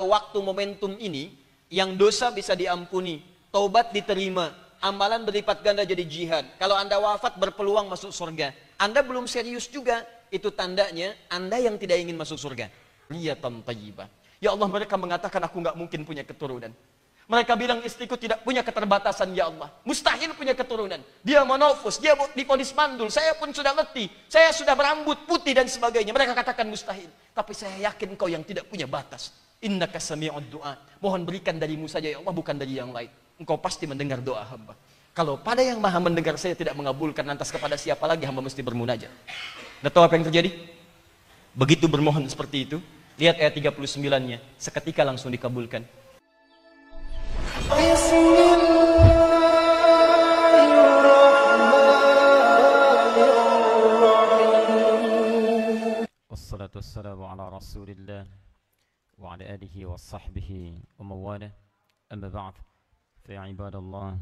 waktu momentum ini, yang dosa bisa diampuni, taubat diterima, amalan berlipat ganda jadi jihad. Kalau Anda wafat berpeluang masuk surga. Anda belum serius juga, itu tandanya Anda yang tidak ingin masuk surga. Niyatan thayyibah. Ya Allah, mereka mengatakan aku nggak mungkin punya keturunan. Mereka bilang istriku tidak punya keterbatasan, ya Allah. Mustahil punya keturunan. Dia monofus, dia diponis mandul. Saya pun sudah letih, saya sudah berambut putih dan sebagainya. Mereka katakan mustahil. Tapi saya yakin kau yang tidak punya batas. Innaka sami'ud du'a. Mohon berikan darimu saja, ya Allah, bukan dari yang lain. Engkau pasti mendengar doa hamba. Kalau pada yang maha mendengar saya tidak mengabulkan, lantas kepada siapa lagi hamba mesti bermunajat? Anda tahu apa yang terjadi? Begitu bermohon seperti itu, lihat ayat 39-nya, seketika langsung dikabulkan. Wassalatu wassalamu ala rasulillah wa ala alihi wa sahbihi wa mawalah. Amma ba'd, fa ya ibadallah,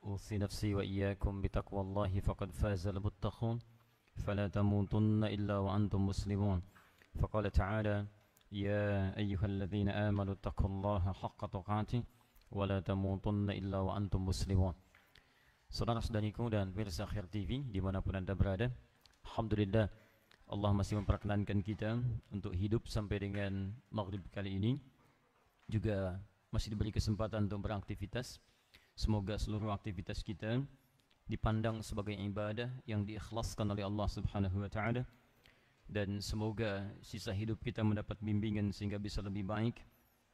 usi nafsi wa iyyakum bitaqwallahi faqad faza al-muttaqun fala tamutunna illa wa antum muslimun. Faqala ta'ala ya ayyuhalladzina amanu taqullaha haqqa tuqatih wa la tamutunna illa wa antum muslimun. Saudara-saudariku dan pemirsa Khair TV dimanapun Anda berada, alhamdulillah Allah masih memperkenankan kita untuk hidup sampai dengan maghrib kali ini. Juga masih diberi kesempatan untuk beraktivitas. Semoga seluruh aktivitas kita dipandang sebagai ibadah yang diikhlaskan oleh Allah Subhanahu wa taala, dan semoga sisa hidup kita mendapat bimbingan sehingga bisa lebih baik,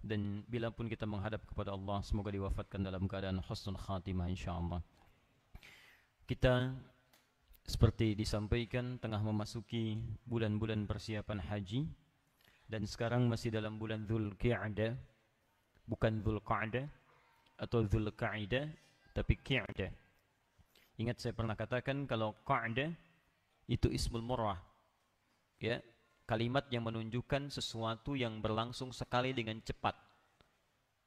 dan bila pun kita menghadap kepada Allah semoga diwafatkan dalam keadaan husnul khatimah insyaallah. Kita seperti disampaikan tengah memasuki bulan-bulan persiapan haji, dan sekarang masih dalam bulan Dzulqa'dah, bukan Dzulqa'dah atau Dzulqa'dah, tapi Qa'dah. Ingat saya pernah katakan kalau Qa'dah itu ismul murrah, ya, kalimat yang menunjukkan sesuatu yang berlangsung sekali dengan cepat.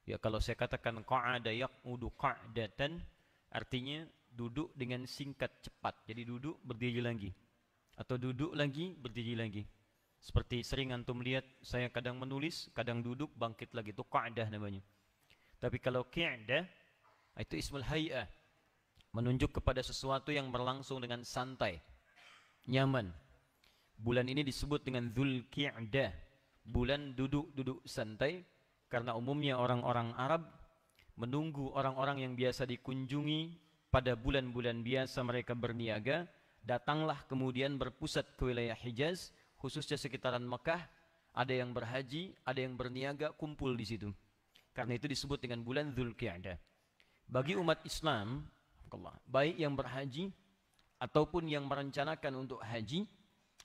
Ya, kalau saya katakan qa'ada yaq'udu qa'datan, artinya duduk dengan singkat cepat. Jadi duduk berdiri lagi, atau duduk lagi berdiri lagi. Seperti sering antum lihat saya kadang menulis, kadang duduk bangkit lagi, itu qa'dah namanya. Tapi kalau qi'dah itu ismul hay'ah, menunjuk kepada sesuatu yang berlangsung dengan santai, nyaman. Bulan ini disebut dengan Dzulqa'dah, bulan duduk-duduk santai, karena umumnya orang-orang Arab menunggu orang-orang yang biasa dikunjungi pada bulan-bulan biasa mereka berniaga, datanglah kemudian berpusat ke wilayah Hijaz, khususnya sekitaran Mekah. Ada yang berhaji, ada yang berniaga, kumpul di situ. Karena itu disebut dengan bulan Dzulqa'dah. Bagi umat Islam, baik yang berhaji ataupun yang merencanakan untuk haji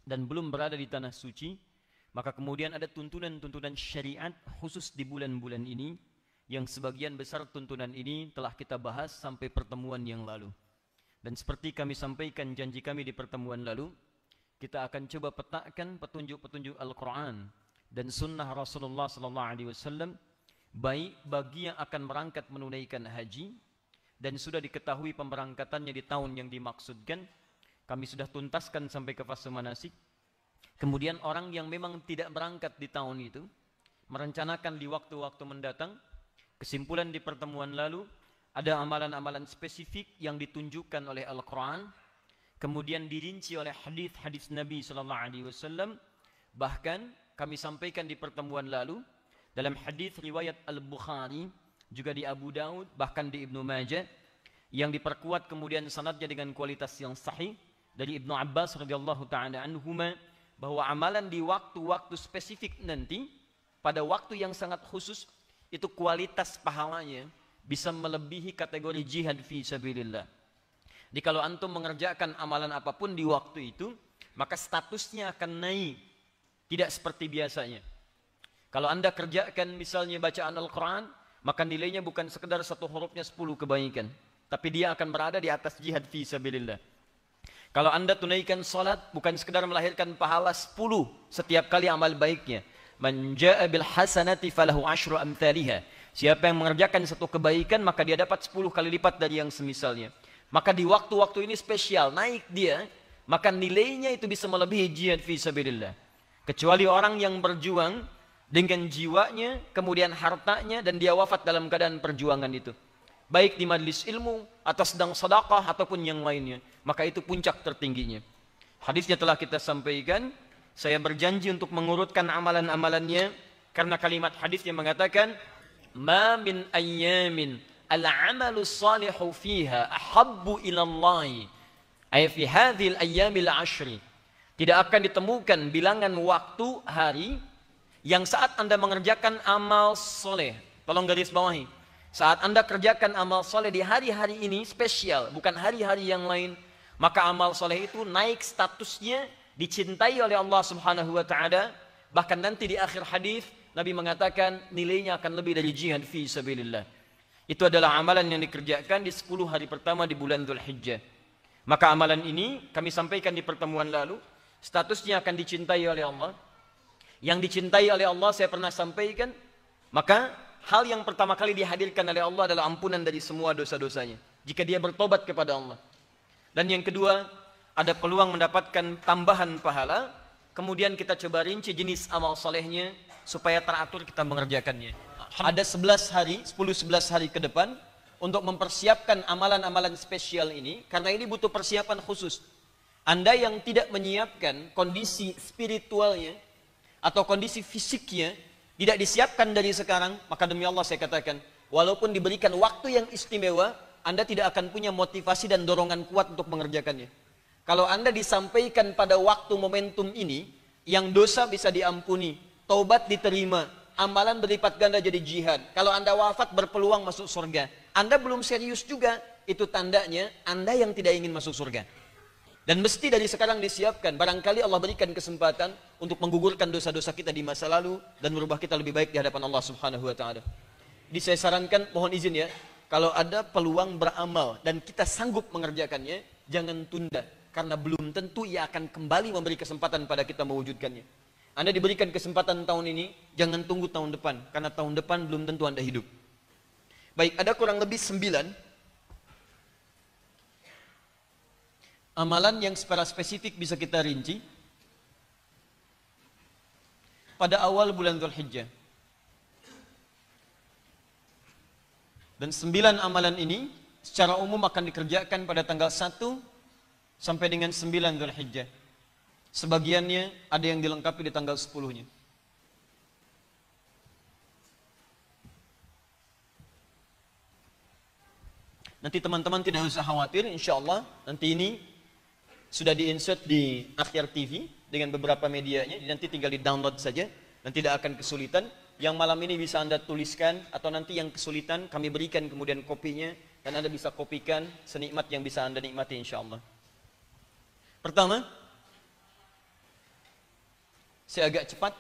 dan belum berada di tanah suci, maka kemudian ada tuntunan-tuntunan syariat khusus di bulan-bulan ini, yang sebagian besar tuntunan ini telah kita bahas sampai pertemuan yang lalu. Dan seperti kami sampaikan janji kami di pertemuan lalu, kita akan coba petakan petunjuk-petunjuk Al-Quran dan sunnah Rasulullah SAW, baik bagi yang akan berangkat menunaikan haji dan sudah diketahui pemberangkatannya di tahun yang dimaksudkan, kami sudah tuntaskan sampai ke fase manasik. Kemudian orang yang memang tidak berangkat di tahun itu, merencanakan di waktu-waktu mendatang. Kesimpulan di pertemuan lalu, ada amalan-amalan spesifik yang ditunjukkan oleh Al-Quran, kemudian dirinci oleh hadis-hadis Nabi SAW. Bahkan kami sampaikan di pertemuan lalu, dalam hadis riwayat Al-Bukhari, juga di Abu Daud, bahkan di Ibnu Majah, yang diperkuat kemudian sanadnya dengan kualitas yang sahih, dari Ibnu Abbas radhiyallahu ta'ala anhuma, bahwa amalan di waktu-waktu spesifik nanti, pada waktu yang sangat khusus, itu kualitas pahalanya bisa melebihi kategori jihad fi sabilillah. Jadi kalau antum mengerjakan amalan apapun di waktu itu, maka statusnya akan naik, tidak seperti biasanya. Kalau anda kerjakan misalnya bacaan Al-Quran, maka nilainya bukan sekedar satu hurufnya 10 kebaikan, tapi dia akan berada di atas jihad fi sabilillah. Kalau anda tunaikan salat, bukan sekedar melahirkan pahala 10 setiap kali amal baiknya. Man jaa bil hasanati falahu asyru amthaliha. Siapa yang mengerjakan satu kebaikan, maka dia dapat 10 kali lipat dari yang semisalnya. Maka di waktu-waktu ini spesial, naik dia, maka nilainya itu bisa melebihi jihad fi sabilillah. Kecuali orang yang berjuang dengan jiwanya, kemudian hartanya, dan dia wafat dalam keadaan perjuangan itu. Baik di majelis ilmu, atau sedang sedekah, ataupun yang lainnya. Maka itu puncak tertingginya. Hadisnya telah kita sampaikan. Saya berjanji untuk mengurutkan amalan-amalannya, karena kalimat hadisnya mengatakan, Ma min ayyamin al-amalu salihu fiha ahabbu ilallahi. Ay fi hadhil ayyamil ashri. Tidak akan ditemukan bilangan waktu, hari, yang saat Anda mengerjakan amal soleh. Tolong garis bawahi. Saat Anda kerjakan amal soleh di hari-hari ini spesial, bukan hari-hari yang lain. Maka amal soleh itu naik statusnya, dicintai oleh Allah Subhanahu wa ta'ala. Bahkan nanti di akhir hadis Nabi mengatakan nilainya akan lebih dari jihad fi sabilillah. Itu adalah amalan yang dikerjakan di 10 hari pertama di bulan Dzulhijjah. Maka amalan ini kami sampaikan di pertemuan lalu, statusnya akan dicintai oleh Allah. Yang dicintai oleh Allah saya pernah sampaikan, maka hal yang pertama kali dihadirkan oleh Allah adalah ampunan dari semua dosa-dosanya jika dia bertobat kepada Allah. Dan yang kedua, ada peluang mendapatkan tambahan pahala. Kemudian kita coba rinci jenis amal solehnya supaya teratur kita mengerjakannya. Ada 11 hari, 10-11 hari ke depan untuk mempersiapkan amalan-amalan spesial ini, karena ini butuh persiapan khusus. Anda yang tidak menyiapkan kondisi spiritualnya atau kondisi fisiknya, tidak disiapkan dari sekarang, maka demi Allah saya katakan, walaupun diberikan waktu yang istimewa, Anda tidak akan punya motivasi dan dorongan kuat untuk mengerjakannya. Kalau Anda disampaikan pada waktu momentum ini, yang dosa bisa diampuni, taubat diterima, amalan berlipat ganda jadi jihad. Kalau Anda wafat berpeluang masuk surga. Anda belum serius juga, itu tandanya Anda yang tidak ingin masuk surga. Dan mesti dari sekarang disiapkan. Barangkali Allah berikan kesempatan untuk menggugurkan dosa-dosa kita di masa lalu dan merubah kita lebih baik di hadapan Allah Subhanahu wa ta'ala. Jadi saya sarankan, mohon izin ya, kalau ada peluang beramal dan kita sanggup mengerjakannya, jangan tunda. Karena belum tentu ia akan kembali memberi kesempatan pada kita mewujudkannya. Anda diberikan kesempatan tahun ini, jangan tunggu tahun depan. Karena tahun depan belum tentu Anda hidup. Baik, ada kurang lebih 9 amalan yang secara spesifik bisa kita rinci pada awal bulan Dzulhijjah. Dan 9 amalan ini secara umum akan dikerjakan pada tanggal 1 sampai dengan 9 Dzulhijjah. Sebagiannya ada yang dilengkapi di tanggal 10-nya. Nanti teman-teman tidak usah khawatir, insya Allah nanti ini sudah di-insert di Akhyar TV dengan beberapa medianya, nanti tinggal di-download saja dan tidak akan kesulitan. Yang malam ini bisa Anda tuliskan, atau nanti yang kesulitan kami berikan kemudian kopinya, dan Anda bisa kopikan senikmat yang bisa Anda nikmati insya Allah. Pertama, saya agak cepat.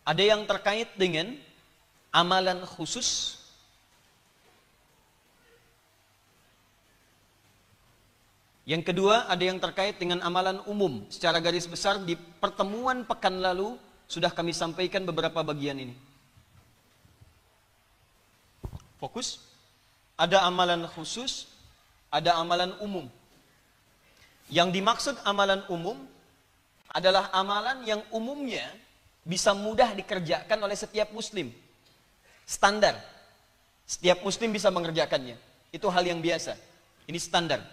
Ada yang terkait dengan amalan khusus. Yang kedua, ada yang terkait dengan amalan umum. Secara garis besar di pertemuan pekan lalu sudah kami sampaikan beberapa bagian ini. Fokus. Ada amalan khusus, ada amalan umum. Yang dimaksud amalan umum adalah amalan yang umumnya bisa mudah dikerjakan oleh setiap muslim. Standar. Setiap muslim bisa mengerjakannya. Itu hal yang biasa. Ini standar.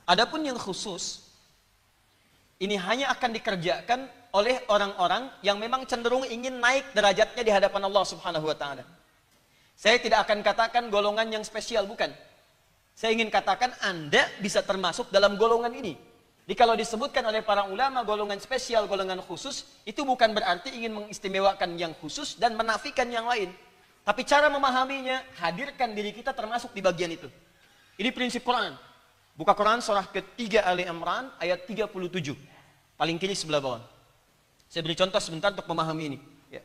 Adapun yang khusus, ini hanya akan dikerjakan oleh orang-orang yang memang cenderung ingin naik derajatnya di hadapan Allah Subhanahu wa ta'ala. Saya tidak akan katakan golongan yang spesial, bukan. Saya ingin katakan Anda bisa termasuk dalam golongan ini. Jadi kalau disebutkan oleh para ulama golongan spesial, golongan khusus, itu bukan berarti ingin mengistimewakan yang khusus dan menafikan yang lain. Tapi cara memahaminya, hadirkan diri kita termasuk di bagian itu. Ini prinsip Quran. Buka Quran surah ketiga Ali Imran ayat 37. Paling kiri sebelah bawah. Saya beri contoh sebentar untuk memahami ini. Ya.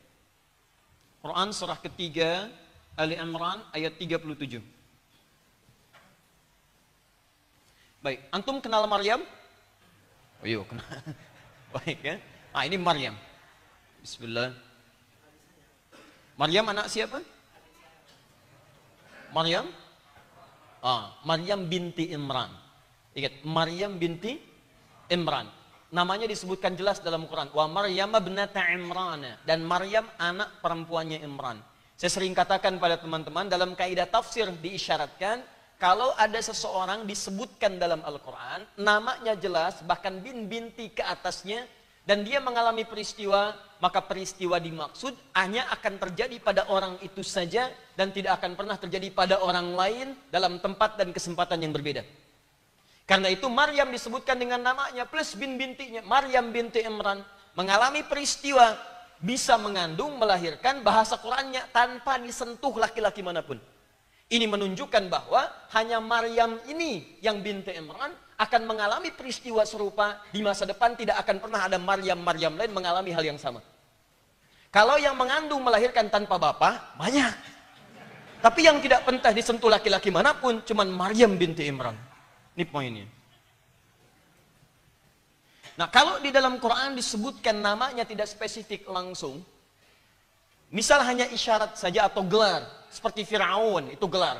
Quran surah ketiga Ali Imran ayat 37. Baik, antum kenal Maryam? Oh iya, kenal. Baik ya. Ah, ini Maryam. Bismillah. Maryam anak siapa? Maryam? Maryam binti Imran. Ingat, Maryam binti Imran. namanya disebutkan jelas dalam Quran. Wa Maryam ibnata Imran, dan Maryam anak perempuannya Imran. Saya sering katakan pada teman-teman, dalam kaidah tafsir diisyaratkan, kalau ada seseorang disebutkan dalam Al-Quran, namanya jelas, bahkan binti ke atasnya, dan dia mengalami peristiwa, maka peristiwa dimaksud hanya akan terjadi pada orang itu saja, dan tidak akan pernah terjadi pada orang lain dalam tempat dan kesempatan yang berbeda. Karena itu Maryam disebutkan dengan namanya plus bintinya. Maryam binti Imran mengalami peristiwa, bisa mengandung, melahirkan, bahasa Qurannya tanpa disentuh laki-laki manapun. Ini menunjukkan bahwa hanya Maryam ini yang binti Imran akan mengalami peristiwa serupa di masa depan, tidak akan pernah ada Maryam lain mengalami hal yang sama. Kalau yang mengandung melahirkan tanpa bapak, banyak. Tapi yang tidak pernah disentuh laki-laki manapun, cuman Maryam binti Imran. Ini poinnya. Nah, kalau di dalam Quran disebutkan namanya tidak spesifik langsung, misal hanya isyarat saja atau gelar, seperti Fir'aun itu gelar,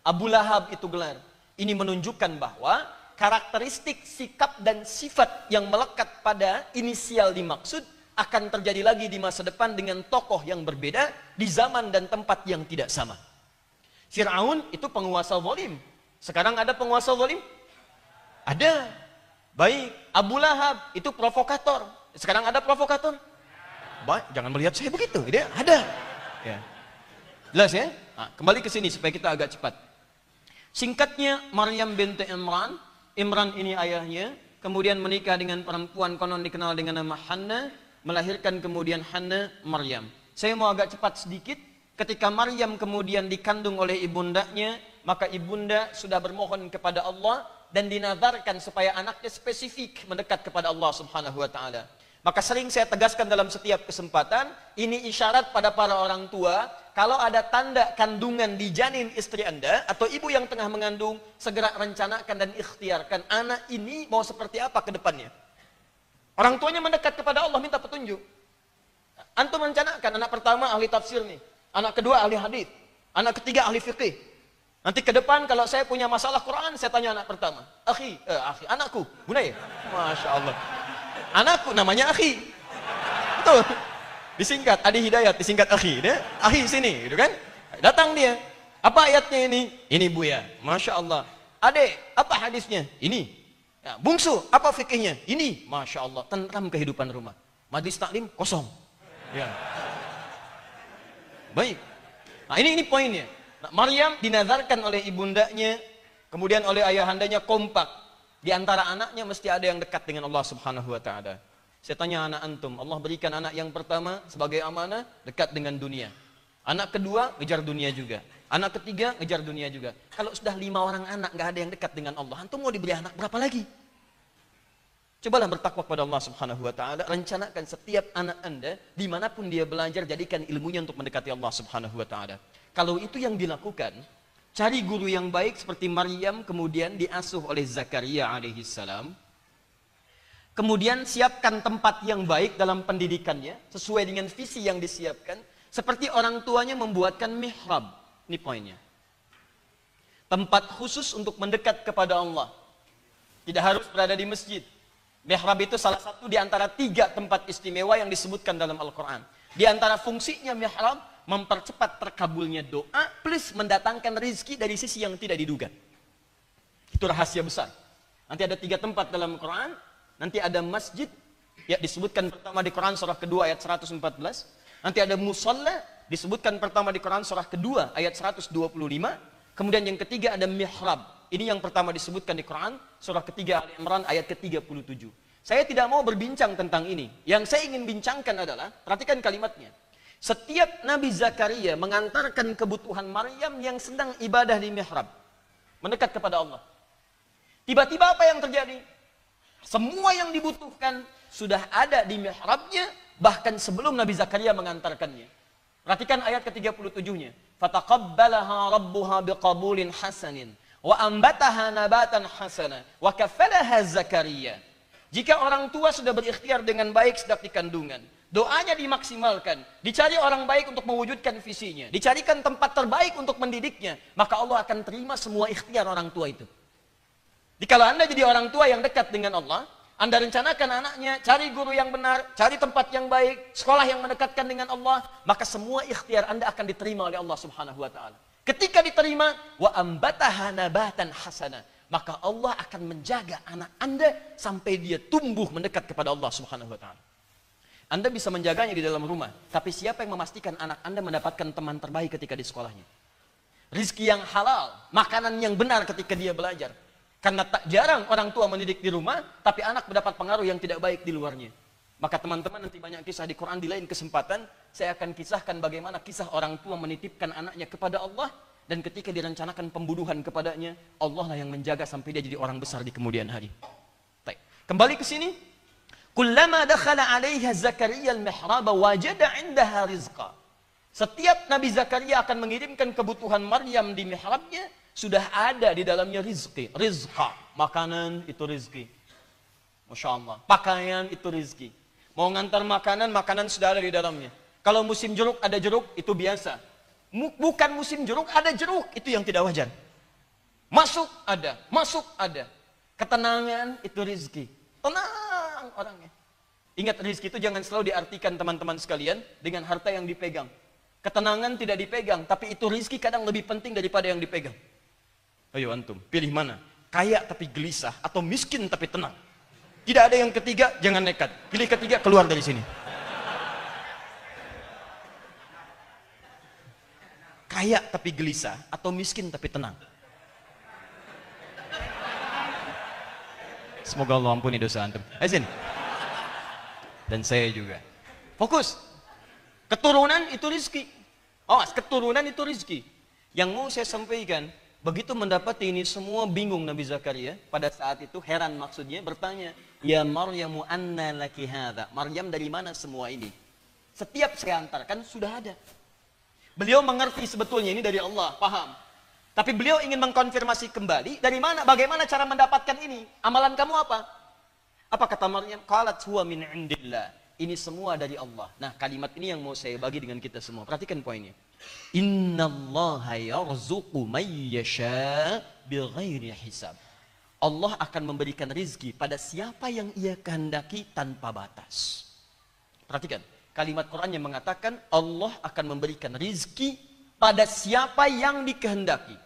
Abu Lahab itu gelar. Ini menunjukkan bahwa karakteristik, sikap, dan sifat yang melekat pada inisial dimaksud akan terjadi lagi di masa depan dengan tokoh yang berbeda di zaman dan tempat yang tidak sama. Fir'aun itu penguasa zalim. Sekarang ada penguasa zalim? Ada. Baik. Abu Lahab itu provokator. Sekarang ada provokator? Baik. Jangan melihat saya begitu. Dia ada. Ya. Jelas ya? Nah, kembali ke sini supaya kita agak cepat. Singkatnya, Maryam binti Imran. Imran ini ayahnya. Kemudian menikah dengan perempuan konon dikenal dengan nama Hannah. Melahirkan kemudian Hannah, Maryam. Saya mau agak cepat sedikit. Ketika Maryam kemudian dikandung oleh ibundanya, maka ibunda sudah bermohon kepada Allah dan dinazarkan supaya anaknya spesifik mendekat kepada Allah Subhanahu wa taala. Maka sering saya tegaskan dalam setiap kesempatan, ini isyarat pada para orang tua, kalau ada tanda kandungan di janin istri Anda atau ibu yang tengah mengandung, segera rencanakan dan ikhtiarkan anak ini mau seperti apa ke depannya. Orang tuanya mendekat kepada Allah minta petunjuk. Antum rencanakan, anak pertama ahli tafsir nih, anak kedua ahli hadis, anak ketiga ahli fikih. Nanti ke depan kalau saya punya masalah Quran, saya tanya anak pertama, anakku, Bunai, Masya Allah. Anakku namanya Akhi. Betul. Disingkat Adi Hidayat, disingkat Akhi. Dia Akhi sini, gitu kan? Datang dia. Apa ayatnya ini? Ini Buya. Masya Allah. Adek, apa hadisnya? Ini. Ya, bungsu, apa fikihnya? Ini. Masya Allah. Tentram kehidupan rumah. Majlis taklim kosong. Ya. Baik. Nah, ini poinnya. Nah, Maryam dinazarkan oleh ibundanya, kemudian oleh ayahandanya kompak. Di antara anaknya mesti ada yang dekat dengan Allah Subhanahu wa taala. Saya tanya anak antum, Allah berikan anak yang pertama sebagai amanah dekat dengan dunia. Anak kedua ngejar dunia juga. Anak ketiga ngejar dunia juga. Kalau sudah 5 orang anak nggak ada yang dekat dengan Allah, antum mau diberi anak berapa lagi? Cobalah bertakwa kepada Allah Subhanahu wa taala, rencanakan setiap anak Anda dimanapun dia belajar, jadikan ilmunya untuk mendekati Allah Subhanahu wa taala. Kalau itu yang dilakukan, cari guru yang baik seperti Maryam kemudian diasuh oleh Zakaria alaihissalam. Kemudian siapkan tempat yang baik dalam pendidikannya sesuai dengan visi yang disiapkan. Seperti orang tuanya membuatkan mihrab. Ini poinnya. Tempat khusus untuk mendekat kepada Allah. Tidak harus berada di masjid. Mihrab itu salah satu di antara 3 tempat istimewa yang disebutkan dalam Al-Quran. Di antara fungsinya mihrab, mempercepat terkabulnya doa plus mendatangkan rizki dari sisi yang tidak diduga. Itu rahasia besar. Nanti ada 3 tempat dalam Quran. Nanti ada masjid, ya disebutkan pertama di Quran surah kedua ayat 114. Nanti ada musalla, disebutkan pertama di Quran surah kedua ayat 125. Kemudian yang ketiga ada mihrab. Ini yang pertama disebutkan di Quran surah ketiga Ali Imran ayat ke-37. Saya tidak mau berbincang tentang ini. Yang saya ingin bincangkan adalah, perhatikan kalimatnya. Setiap Nabi Zakaria mengantarkan kebutuhan Maryam yang sedang ibadah di mihrab, mendekat kepada Allah. Tiba-tiba apa yang terjadi? Semua yang dibutuhkan sudah ada di mihrabnya, bahkan sebelum Nabi Zakaria mengantarkannya. Perhatikan ayat ke-37-nya. Fataqabbalaha rabbuha biqabulin hasanin wa ambataha nabatan hasana wa kafalaha Zakaria. Jika orang tua sudah berikhtiar dengan baik sejak di kandungan, doanya dimaksimalkan, dicari orang baik untuk mewujudkan visinya, dicarikan tempat terbaik untuk mendidiknya, maka Allah akan terima semua ikhtiar orang tua itu. Jadi kalau Anda jadi orang tua yang dekat dengan Allah, Anda rencanakan anaknya, cari guru yang benar, cari tempat yang baik, sekolah yang mendekatkan dengan Allah, maka semua ikhtiar Anda akan diterima oleh Allah Subhanahu wa taala. Ketika diterima, wa ambataha nabatan hasana, maka Allah akan menjaga anak Anda sampai dia tumbuh mendekat kepada Allah Subhanahu wa taala. Anda bisa menjaganya di dalam rumah, tapi siapa yang memastikan anak Anda mendapatkan teman terbaik ketika di sekolahnya? Rizki yang halal, makanan yang benar ketika dia belajar. Karena tak jarang orang tua mendidik di rumah, tapi anak mendapat pengaruh yang tidak baik di luarnya. Maka teman-teman, nanti banyak kisah di Quran, di lain kesempatan saya akan kisahkan bagaimana kisah orang tua menitipkan anaknya kepada Allah, dan ketika direncanakan pembunuhan kepadanya, Allah lah yang menjaga sampai dia jadi orang besar di kemudian hari. Baik. Kembali ke sini. Kullama dakhala 'alaiha Zakaria al-mihrab wajada 'indaha rizqa. Setiap Nabi Zakaria akan mengirimkan kebutuhan Maryam di mihrabnya, sudah ada di dalamnya rizki. Rizqa, makanan itu rizki. Masya Allah. Pakaian itu rizki. Mau ngantar makanan, makanan sudah ada di dalamnya. Kalau musim jeruk, ada jeruk, itu biasa. Bukan musim jeruk, ada jeruk, itu yang tidak wajar. Masuk ada. Ketenangan itu rizki. Tenang orangnya. Ingat, rizki itu jangan selalu diartikan teman-teman sekalian dengan harta yang dipegang. Ketenangan tidak dipegang, tapi itu rizki kadang lebih penting daripada yang dipegang. Ayo antum, pilih mana? Kaya tapi gelisah atau miskin tapi tenang? Tidak ada yang ketiga, jangan nekat. Pilih ketiga, keluar dari sini. Kaya tapi gelisah atau miskin tapi tenang? Semoga Allah ampuni dosa antum. Ayo sini. Dan saya juga. Fokus. Keturunan itu rizki. Awas, keturunan itu rizki. Yang mau saya sampaikan, begitu mendapati ini semua bingung Nabi Zakaria. Pada saat itu heran maksudnya, bertanya, ya Maryamu anna laki hadha. Maryam, dari mana semua ini? Setiap saya antarkan sudah ada. Beliau mengerti sebetulnya ini dari Allah, paham. Tapi beliau ingin mengkonfirmasi kembali, dari mana, bagaimana cara mendapatkan ini? Amalan kamu apa? Apa kata Maryam? Qalat huwa min indillah. Ini semua dari Allah. Nah, kalimat ini yang mau saya bagi dengan kita semua. Perhatikan poinnya. Innallaha yarzuqu may yasha bighairi hisab. Allah akan memberikan rizki pada siapa yang ia kehendaki tanpa batas. Perhatikan, kalimat Quran yang mengatakan Allah akan memberikan rizki pada siapa yang dikehendaki.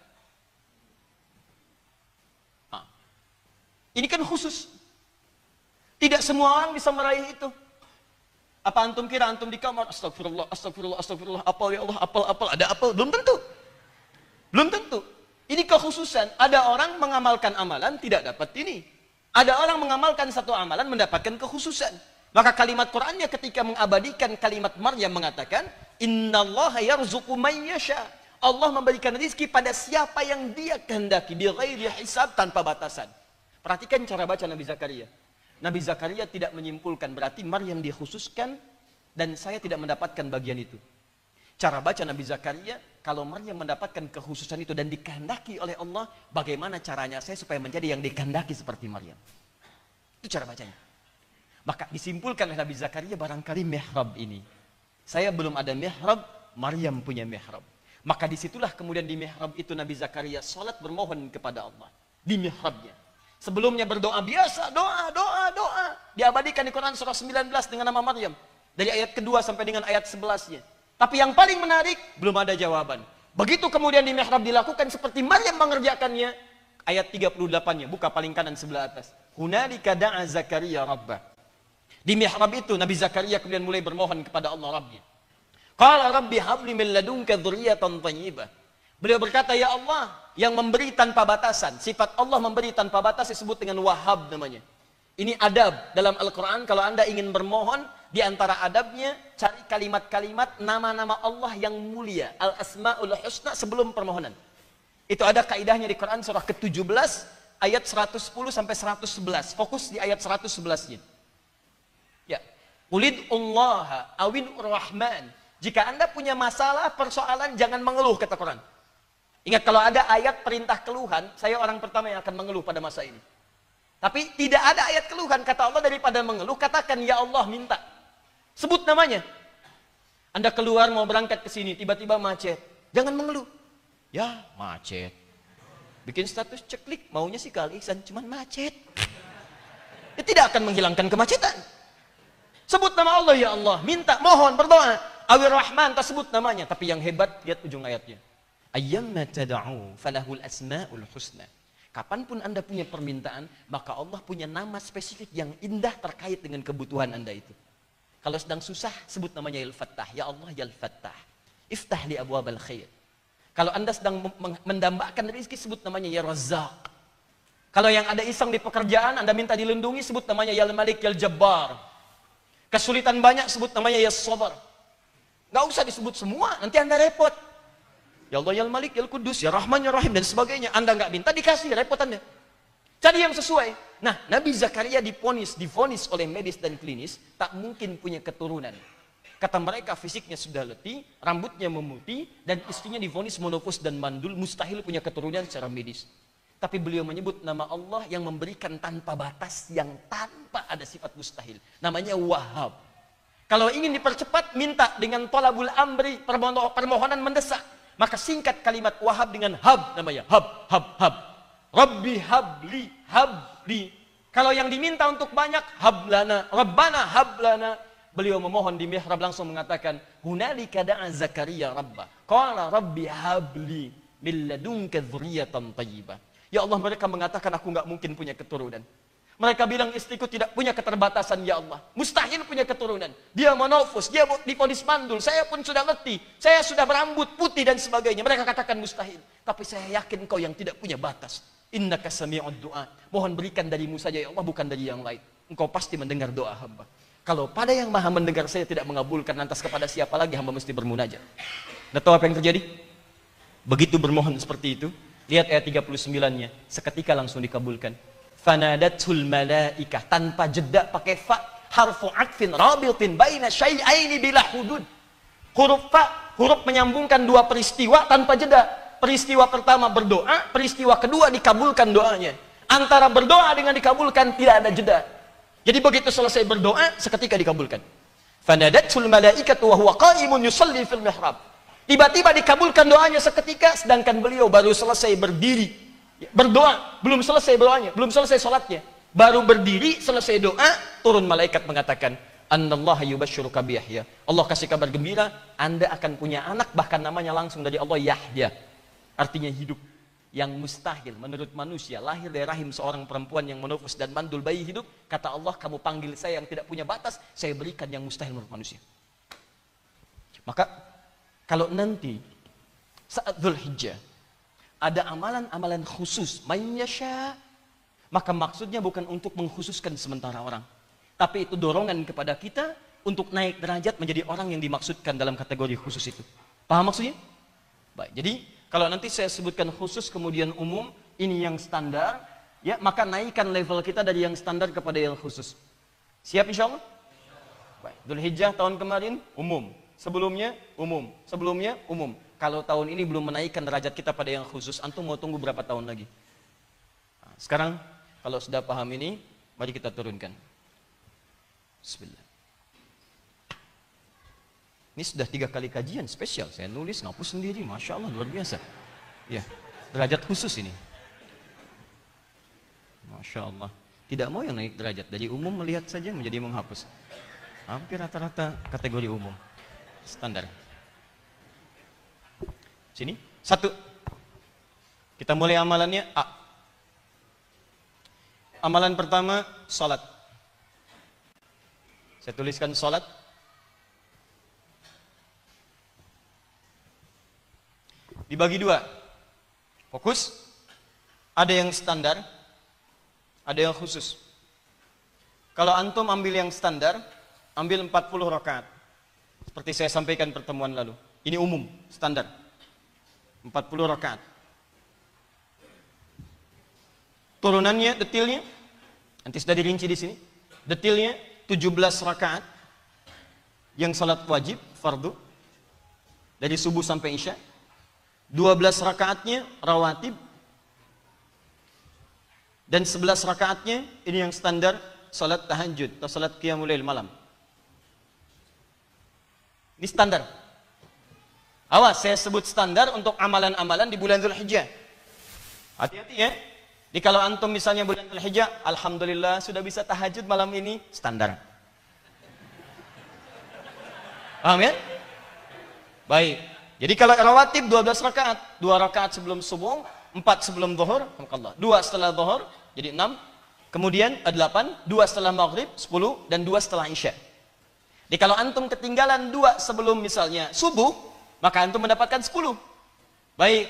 Nah, ini kan khusus. Tidak semua orang bisa meraih itu. Apa antum kira antum di kamar, astagfirullah, astagfirullah, astagfirullah, apal ya Allah, apal, ada apal? Belum tentu. Belum tentu. Ini kekhususan. Ada orang mengamalkan amalan tidak dapat ini. Ada orang mengamalkan satu amalan mendapatkan kekhususan. Maka kalimat Qur'annya ketika mengabadikan kalimat Maryam mengatakan, innallaha yarzuqu may yasha. Allah memberikan rizki pada siapa yang dia kehendaki, bighairi hisab, tanpa batasan. Perhatikan cara baca Nabi Zakaria. Nabi Zakaria tidak menyimpulkan berarti Maryam dikhususkan dan saya tidak mendapatkan bagian itu. Cara baca Nabi Zakaria, kalau Maryam mendapatkan kekhususan itu dan dikehendaki oleh Allah, bagaimana caranya saya supaya menjadi yang dikehendaki seperti Maryam? Itu cara bacanya. Maka disimpulkan oleh Nabi Zakaria, barangkali mihrab ini. Saya belum ada mihrab, Maryam punya mihrab. Maka disitulah kemudian di mihrab itu Nabi Zakaria salat bermohon kepada Allah. Di mihrabnya. Sebelumnya berdoa biasa, doa. Diabadikan di Quran surah 19 dengan nama Maryam. Dari ayat kedua sampai dengan ayat 11-nya. Tapi yang paling menarik, belum ada jawaban. Begitu kemudian di mihrab dilakukan seperti Maryam mengerjakannya. Ayat 38-nya, buka paling kanan sebelah atas. Hunalika da'a Zakaria rabbah. Di mihrab itu Nabi Zakaria kemudian mulai bermohon kepada Allah Rabbnya. Qala rabbi habli min ladunka dzurriyyatan thayyibah. Beliau berkata, ya Allah, yang memberi tanpa batasan. Sifat Allah memberi tanpa batas disebut dengan Wahhab namanya. Ini adab dalam Al-Quran. Kalau Anda ingin bermohon, di antara adabnya, cari kalimat-kalimat nama-nama Allah yang mulia. Al-Asma'ul Husna sebelum permohonan. Itu ada kaidahnya di Quran surah ke-17, ayat 110 sampai 111. Fokus di ayat 111-nya. Ya. Qulid'ullaha awid'ur rahman. Jika Anda punya masalah, persoalan, jangan mengeluh, kata Quran. Ingat, kalau ada ayat perintah keluhan, saya orang pertama yang akan mengeluh pada masa ini. Tapi tidak ada ayat keluhan, kata Allah, daripada mengeluh, katakan, ya Allah, minta. Sebut namanya. Anda keluar mau berangkat ke sini, tiba-tiba macet. Jangan mengeluh. Ya, macet. Bikin status ceklik, maunya sih Kak Ihsan, cuman macet. dia tidak akan menghilangkan kemacetan. Sebut nama Allah, ya Allah, minta, mohon, berdoa. Awir Rahman, tak sebut namanya. Tapi yang hebat, lihat ujung ayatnya. Ayyamma tada'u falahul asma'ul husna. Kapanpun Anda punya permintaan, maka Allah punya nama spesifik yang indah terkait dengan kebutuhan Anda itu. Kalau sedang susah, sebut namanya Al-Fattah. Ya Allah, ya Al-Fattah. Iftah li abwabal khair. Kalau Anda sedang mendambakan rezeki, sebut namanya Ya Razzaq. Kalau yang ada iseng di pekerjaan, Anda minta dilindungi, sebut namanya Ya Al-Malik, Ya Al-Jabbar. Kesulitan banyak, sebut namanya Ya Sabar. Nggak usah disebut semua, nanti Anda repot. Ya Allah, Ya Al-Malik, Ya Al-Qudus, Ya Rahman, Ya Rahim, dan sebagainya. Anda nggak minta, dikasih, repot Anda. Cari yang sesuai. Nah, Nabi Zakaria divonis oleh medis dan klinis, tak mungkin punya keturunan. Kata mereka, fisiknya sudah letih, rambutnya memutih, dan istrinya divonis monofos dan mandul, mustahil punya keturunan secara medis. Tapi beliau menyebut nama Allah yang memberikan tanpa batas, yang tanpa ada sifat mustahil. Namanya Wahhab. Kalau ingin dipercepat, minta dengan tolabul amri, permohonan mendesak. Maka singkat kalimat Wahhab dengan hab, namanya hab, hab, hab. Rabbi habli, habli. Kalau yang diminta untuk banyak, hablana, Rabbana hablana. Beliau memohon di mihrab langsung mengatakan, hunalika da'a Zakaria rabba. Qala rabbi habli min ladunka dzurriyyatan thayyibah. Ya Allah, mereka mengatakan aku nggak mungkin punya keturunan. Mereka bilang istriku tidak punya keterbatasan, ya Allah. Mustahil punya keturunan. Dia monofus, dia divonis mandul. Saya pun sudah letih, saya sudah berambut putih dan sebagainya. Mereka katakan mustahil. Tapi saya yakin kau yang tidak punya batas. Innaka sami'ud du'a. Mohon berikan darimu saja, ya Allah, bukan dari yang lain. Engkau pasti mendengar doa hamba. Kalau pada yang maha mendengar saya tidak mengabulkan, lantas kepada siapa lagi hamba mesti bermunajat? Anda tahu apa yang terjadi? Begitu bermohon seperti itu, lihat ayat 39-nya, seketika langsung dikabulkan. Fanadatul malaikah, tanpa jeda pakai fa, harfu atfin rabitin baina syai'aini bila hudud. Huruf fa, huruf menyambungkan dua peristiwa tanpa jeda. Peristiwa pertama berdoa, peristiwa kedua dikabulkan doanya. Antara berdoa dengan dikabulkan tidak ada jeda. Jadi begitu selesai berdoa, seketika dikabulkan. Fanadatul malaikatu wa huwa qa'imun yusalli fil mihrab. Tiba-tiba dikabulkan doanya seketika, sedangkan beliau baru selesai berdiri. Berdoa, belum selesai doanya, belum selesai salatnya. Baru berdiri, selesai doa, turun malaikat mengatakan, Annallaha yubashshiruka bi Yahya. Allah kasih kabar gembira, Anda akan punya anak, bahkan namanya langsung dari Allah Yahya. Artinya hidup. Yang mustahil menurut manusia, lahir dari rahim seorang perempuan yang monofus dan mandul bayi hidup, kata Allah, kamu panggil saya yang tidak punya batas, saya berikan yang mustahil menurut manusia. Maka kalau nanti saat Dzulhijjah ada amalan-amalan khusus, mayyasha, maka maksudnya bukan untuk mengkhususkan sementara orang, tapi itu dorongan kepada kita untuk naik derajat menjadi orang yang dimaksudkan dalam kategori khusus itu. Paham maksudnya? Baik, jadi kalau nanti saya sebutkan khusus kemudian umum, ini yang standar, ya, maka naikkan level kita dari yang standar kepada yang khusus. Siap insya Allah? Baik, Dzulhijjah tahun kemarin umum, sebelumnya umum, sebelumnya umum. Kalau tahun ini belum menaikkan derajat kita pada yang khusus, antum mau tunggu berapa tahun lagi? Nah, sekarang kalau sudah paham ini, mari kita turunkan. Bismillah. Ini sudah 3 kali kajian spesial, saya nulis, ngapus sendiri, Masya Allah, luar biasa. Ya, derajat khusus ini. Masya Allah. Tidak mau yang naik derajat, dari umum melihat saja menjadi menghapus. Hampir rata-rata kategori umum. Standar. Sini, 1. Kita mulai amalannya, A. Amalan pertama, salat. Saya tuliskan salat. Dibagi 2. Fokus. Ada yang standar, ada yang khusus. Kalau antum ambil yang standar, ambil 40 rakaat. Seperti saya sampaikan pertemuan lalu. Ini umum, standar. 40 rakaat. Turunannya, detilnya, nanti sudah dirinci di sini. Detilnya 17 rakaat yang salat wajib, fardu, dari subuh sampai isya. 12 rakaatnya rawatib, dan 11 rakaatnya ini yang standar salat tahajud atau salat qiyamul lail malam. Ini standar. Awas, saya sebut standar untuk amalan-amalan di bulan Dzulhijjah. Hati-hati ya. Jadi kalau antum misalnya bulan Dzulhijjah, alhamdulillah sudah bisa tahajud malam ini, standar. Paham ya? Baik. Jadi kalau rawatib 12 rakaat, 2 rakaat sebelum subuh, 4 sebelum zuhur, 2 setelah zuhur, jadi 6. Kemudian 8, 2 setelah maghrib, 10, dan 2 setelah isya. Jadi kalau antum ketinggalan 2 sebelum misalnya subuh, maka antum mendapatkan 10. Baik.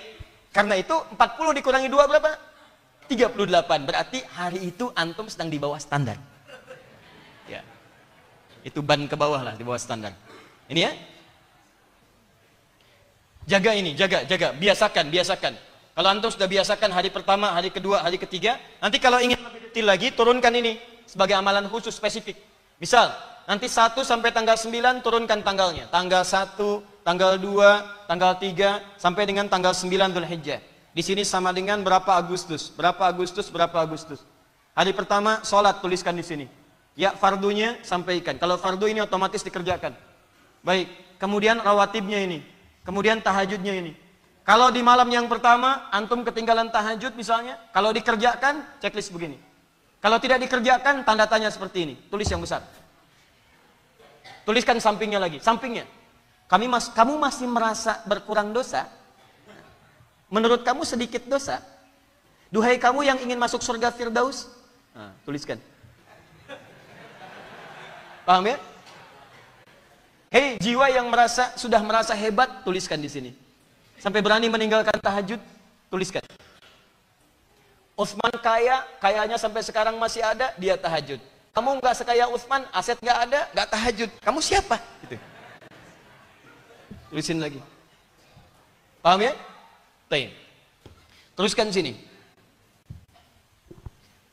Karena itu 40 dikurangi 2 berapa? 38. Berarti hari itu antum sedang di bawah standar. Ya. Itu ban ke bawah lah, di bawah standar. Ini ya. Jaga ini, jaga. Biasakan. Kalau antum sudah biasakan hari pertama, hari kedua, hari ketiga, nanti kalau ingin lebih detail lagi, turunkan ini sebagai amalan khusus spesifik. Misal, nanti 1 sampai tanggal 9 turunkan tanggalnya. Tanggal 1, tanggal 2, tanggal 3, sampai dengan tanggal 9 Dzulhijjah. Di sini sama dengan berapa Agustus. Hari pertama, sholat, tuliskan di sini. Ya, fardunya sampaikan. Kalau fardu ini otomatis dikerjakan. Baik, kemudian rawatibnya ini. Kemudian tahajudnya ini. Kalau di malam yang pertama, antum ketinggalan tahajud misalnya, kalau dikerjakan, checklist begini. Kalau tidak dikerjakan, tanda tanya seperti ini. Tulis yang besar. Tuliskan sampingnya lagi. Sampingnya. Kamu masih merasa berkurang dosa? Menurut kamu sedikit dosa? Duhai kamu yang ingin masuk surga Firdaus? Nah, tuliskan. Paham ya? Hei jiwa yang sudah merasa hebat, tuliskan di sini. Sampai berani meninggalkan tahajud, tuliskan. Utsman kayanya sampai sekarang masih ada, dia tahajud. Kamu nggak sekaya Utsman, aset nggak ada, nggak tahajud. Kamu siapa? Gitu. Tulisin lagi. Paham ya? Teruskan sini.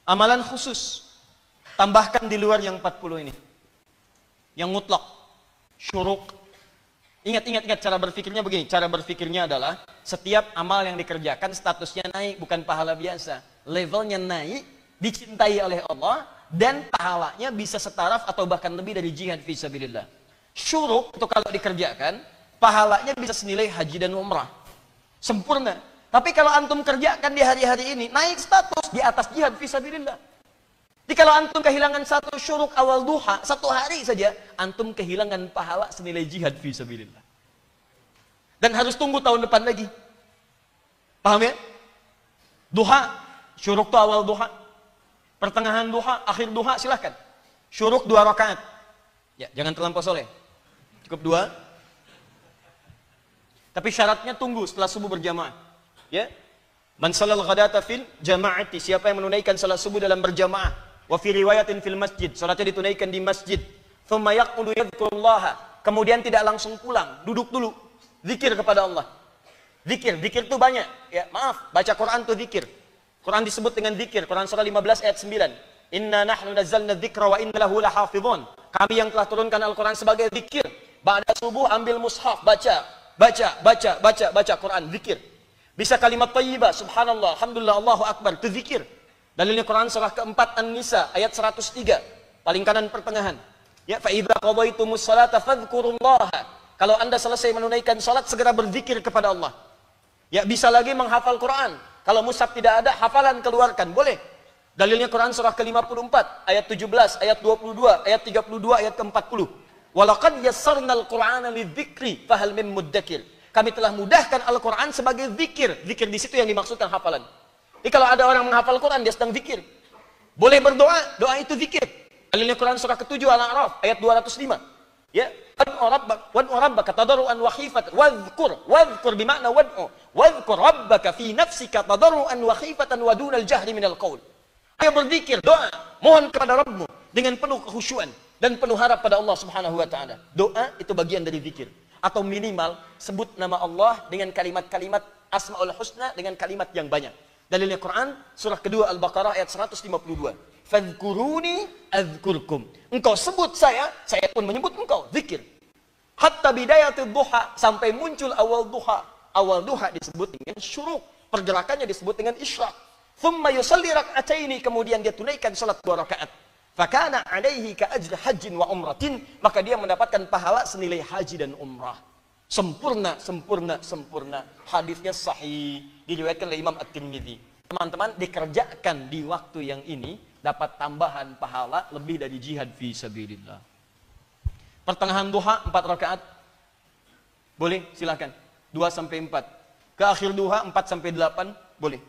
Amalan khusus. Tambahkan di luar yang 40 ini. Yang mutlak. Syuruk. Ingat cara berpikirnya begini. Cara berpikirnya adalah setiap amal yang dikerjakan statusnya naik, bukan pahala biasa. Levelnya naik, dicintai oleh Allah, dan pahalanya bisa setaraf atau bahkan lebih dari jihad fisabilillah. Syuruk itu kalau dikerjakan, pahalanya bisa senilai haji dan umrah. Sempurna. Tapi kalau antum kerjakan di hari-hari ini, naik status di atas jihad fisabilillah. Jadi kalau antum kehilangan satu syuruk awal duha, 1 hari saja, antum kehilangan pahala senilai jihad fisabilillah. Dan harus tunggu tahun depan lagi. Paham ya? Duha, syuruk itu awal duha. Pertengahan duha, akhir duha, silahkan. Syuruk 2 rakaat. Ya, jangan terlampau soleh. Cukup 2. Tapi syaratnya tunggu setelah subuh berjamaah. Ya. Man shalal ghadata fil jama'ati, siapa yang menunaikan salat subuh dalam berjamaah. Wa fi riwayatin fil masjid, salatnya ditunaikan di masjid. Tsumma yaqudu yadhkurullaha, kemudian tidak langsung pulang, duduk dulu. Zikir kepada Allah. Zikir itu banyak. Ya, maaf, baca Quran itu zikir. Quran disebut dengan zikir. Quran surah 15 ayat 9. Inna nahnu nazzalna dzikra wa inna lahu lahafizun. Kami yang telah turunkan Al-Quran sebagai zikir. Ba'da subuh ambil mushaf, baca Quran, zikir. Bisa kalimat thayyibah, subhanallah, alhamdulillah, Allahu akbar, itu zikir. Dalilnya Quran surah keempat An-Nisa ayat 103, paling kanan pertengahan. Ya, fa idza qadaitumus salata fadhkurullaha. Kalau Anda selesai menunaikan salat, segera berzikir kepada Allah. Ya, bisa lagi menghafal Quran. Kalau mushaf tidak ada, hafalan keluarkan, boleh. Dalilnya Quran surah ke-54 ayat 17, ayat 22, ayat 32, ayat ke-40. Walaqad yassarnal Qur'ana lidzikri fahal mim muddakir. Kami telah mudahkan Al-Qur'an sebagai zikir. Zikir di situ yang dimaksudkan hafalan. Jadi kalau ada orang menghafal Quran, dia sedang zikir. Boleh berdoa, doa itu zikir. Dalilnya Quran surah ke-7 Al-A'raf ayat 205. Ya, wad'u rabbaka tadarruan wa khifatan wadhkur bimakna wad'u wadhkur rabbaka fi nafsika tadarruan wa khifatan wa dunal jahri minal qaul. Ayo berzikir, doa, mohon kepada Rabbmu dengan penuh kekhusyuan dan penuh harap pada Allah Subhanahu wa taala. Doa itu bagian dari zikir. Atau minimal sebut nama Allah dengan kalimat-kalimat Asmaul Husna dengan kalimat yang banyak. Dalilnya Quran surah kedua Al-Baqarah ayat 152. Fadhkuruni adzkurkum. Engkau sebut saya pun menyebut engkau. Zikir. Hatta bidayatul duha, sampai muncul awal duha. Awal duha disebut dengan syuruk. Pergerakannya disebut dengan isyraq. Thumma yusalli rak'ataini, kemudian dia tunaikan salat 2 rakaat. Fakana alaihi ka ajri hajjin wa umratin, maka dia mendapatkan pahala senilai haji dan umrah. Sempurna. Hadisnya sahih, diriwayatkan oleh Imam At-Tirmidzi. teman-teman dikerjakan di waktu yang ini dapat tambahan pahala lebih dari jihad fi sabilillah. Pertengahan duha 4 rakaat. Boleh, silakan. 2 sampai 4. Ke akhir duha 4 sampai 8, boleh.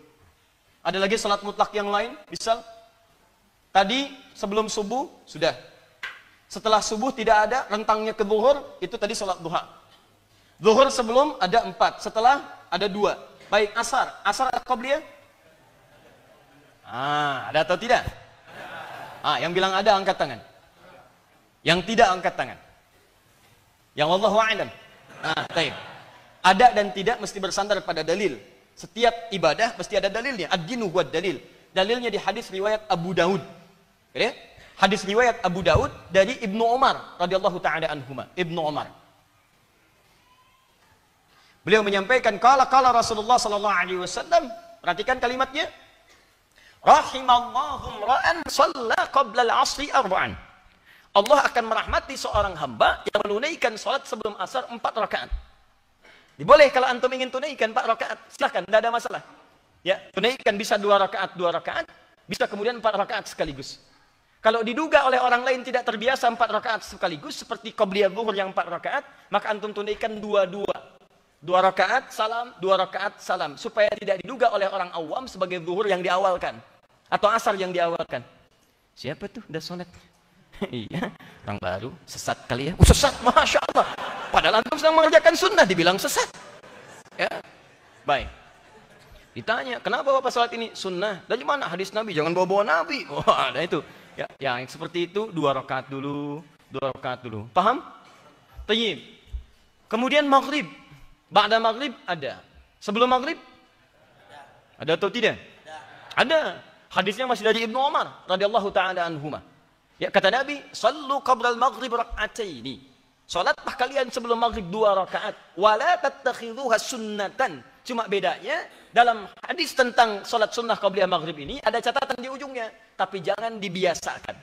Ada lagi salat mutlak yang lain, misal tadi sebelum subuh sudah. Setelah subuh tidak ada, rentangnya ke zuhur, itu tadi salat duha. Zuhur sebelum ada 4, setelah ada 2. Baik, asar. Asar qabliyah? Ada atau tidak? Yang bilang ada angkat tangan. Yang tidak angkat tangan. Yang wallahu a'lam. Baik. Ada dan tidak mesti bersandar pada dalil. Setiap ibadah mesti ada dalilnya. Ad-dinu huwad dalil. Dalilnya di hadis riwayat Abu Daud. Ya? Hadis riwayat Abu Daud dari Ibnu Umar radhiyallahu taala anhuma. Ibnu Umar. Beliau menyampaikan qala Rasulullah sallallahu alaihi wasallam. Perhatikan kalimatnya. Rahimallahu ra'an shalla qabla al-'asri arba'an. Allah akan merahmati seorang hamba yang menunaikan salat sebelum asar 4 rakaat. Diboleh kalau antum ingin tunaikan 4 rakaat, silahkan, tidak ada masalah. Ya, tunaikan bisa 2 rakaat, 2 rakaat, bisa kemudian 4 rakaat sekaligus. Kalau diduga oleh orang lain tidak terbiasa 4 rakaat sekaligus, seperti qabliyah zuhur yang 4 rakaat, maka antum tunaikan 2-2. 2 rakaat salam, 2 rakaat salam, supaya tidak diduga oleh orang awam sebagai zuhur yang diawalkan atau asar yang diawalkan. Siapa tuh udah sholat? Iya, orang baru, sesat kali ya. Sesat, Masya Allah. Padahal antum sedang mengerjakan sunnah, dibilang sesat. Ya, baik. Ditanya, kenapa bapak salat ini? Sunnah. Dari mana hadis Nabi? Jangan bawa-bawa Nabi. Wah, ada itu. Ya, yang seperti itu 2 rakaat dulu, 2 rakaat dulu. Paham? Tayyib. Kemudian maghrib. Ba'da maghrib ada. Sebelum maghrib? Ada atau tidak? Ada. Hadisnya masih dari Ibnu Umar radhiyallahu taala anhuma. Ya, kata Nabi, "Shallu qabla al-maghrib rak'ataini." Salatlah kalian sebelum maghrib 2 rakaat. Wala tattakhidhuha sunnatan. Cuma bedanya dalam hadis tentang salat sunnah qabliyah maghrib ini ada catatan di ujungnya, tapi jangan dibiasakan.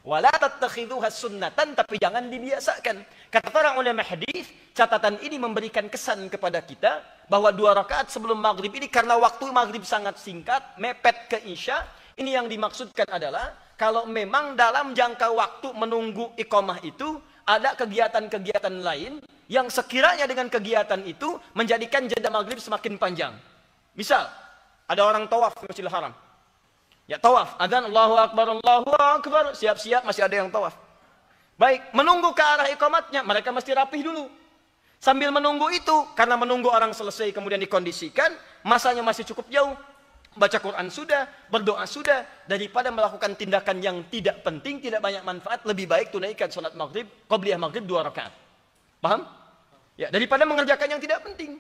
Wala tattakhidhuha sunnatan, tapi jangan dibiasakan. Kata para ulama hadis, catatan ini memberikan kesan kepada kita bahwa 2 rakaat sebelum maghrib ini karena waktu maghrib sangat singkat, mepet ke isya. Ini yang dimaksudkan adalah kalau memang dalam jangka waktu menunggu iqamah itu ada kegiatan-kegiatan lain yang sekiranya dengan kegiatan itu menjadikan jeda maghrib semakin panjang. Misal, ada orang tawaf ke Masjidil Haram. Ya tawaf, adzan Allahu Akbar, siap-siap masih ada yang tawaf. Baik, menunggu ke arah iqamatnya, mereka mesti rapih dulu. Sambil menunggu itu, karena menunggu orang selesai kemudian dikondisikan, masanya masih cukup jauh. Baca Quran sudah, berdoa sudah, daripada melakukan tindakan yang tidak penting, tidak banyak manfaat, lebih baik tunaikan salat maghrib, qabliyah maghrib 2 rakaat. Paham? Ya, daripada mengerjakan yang tidak penting.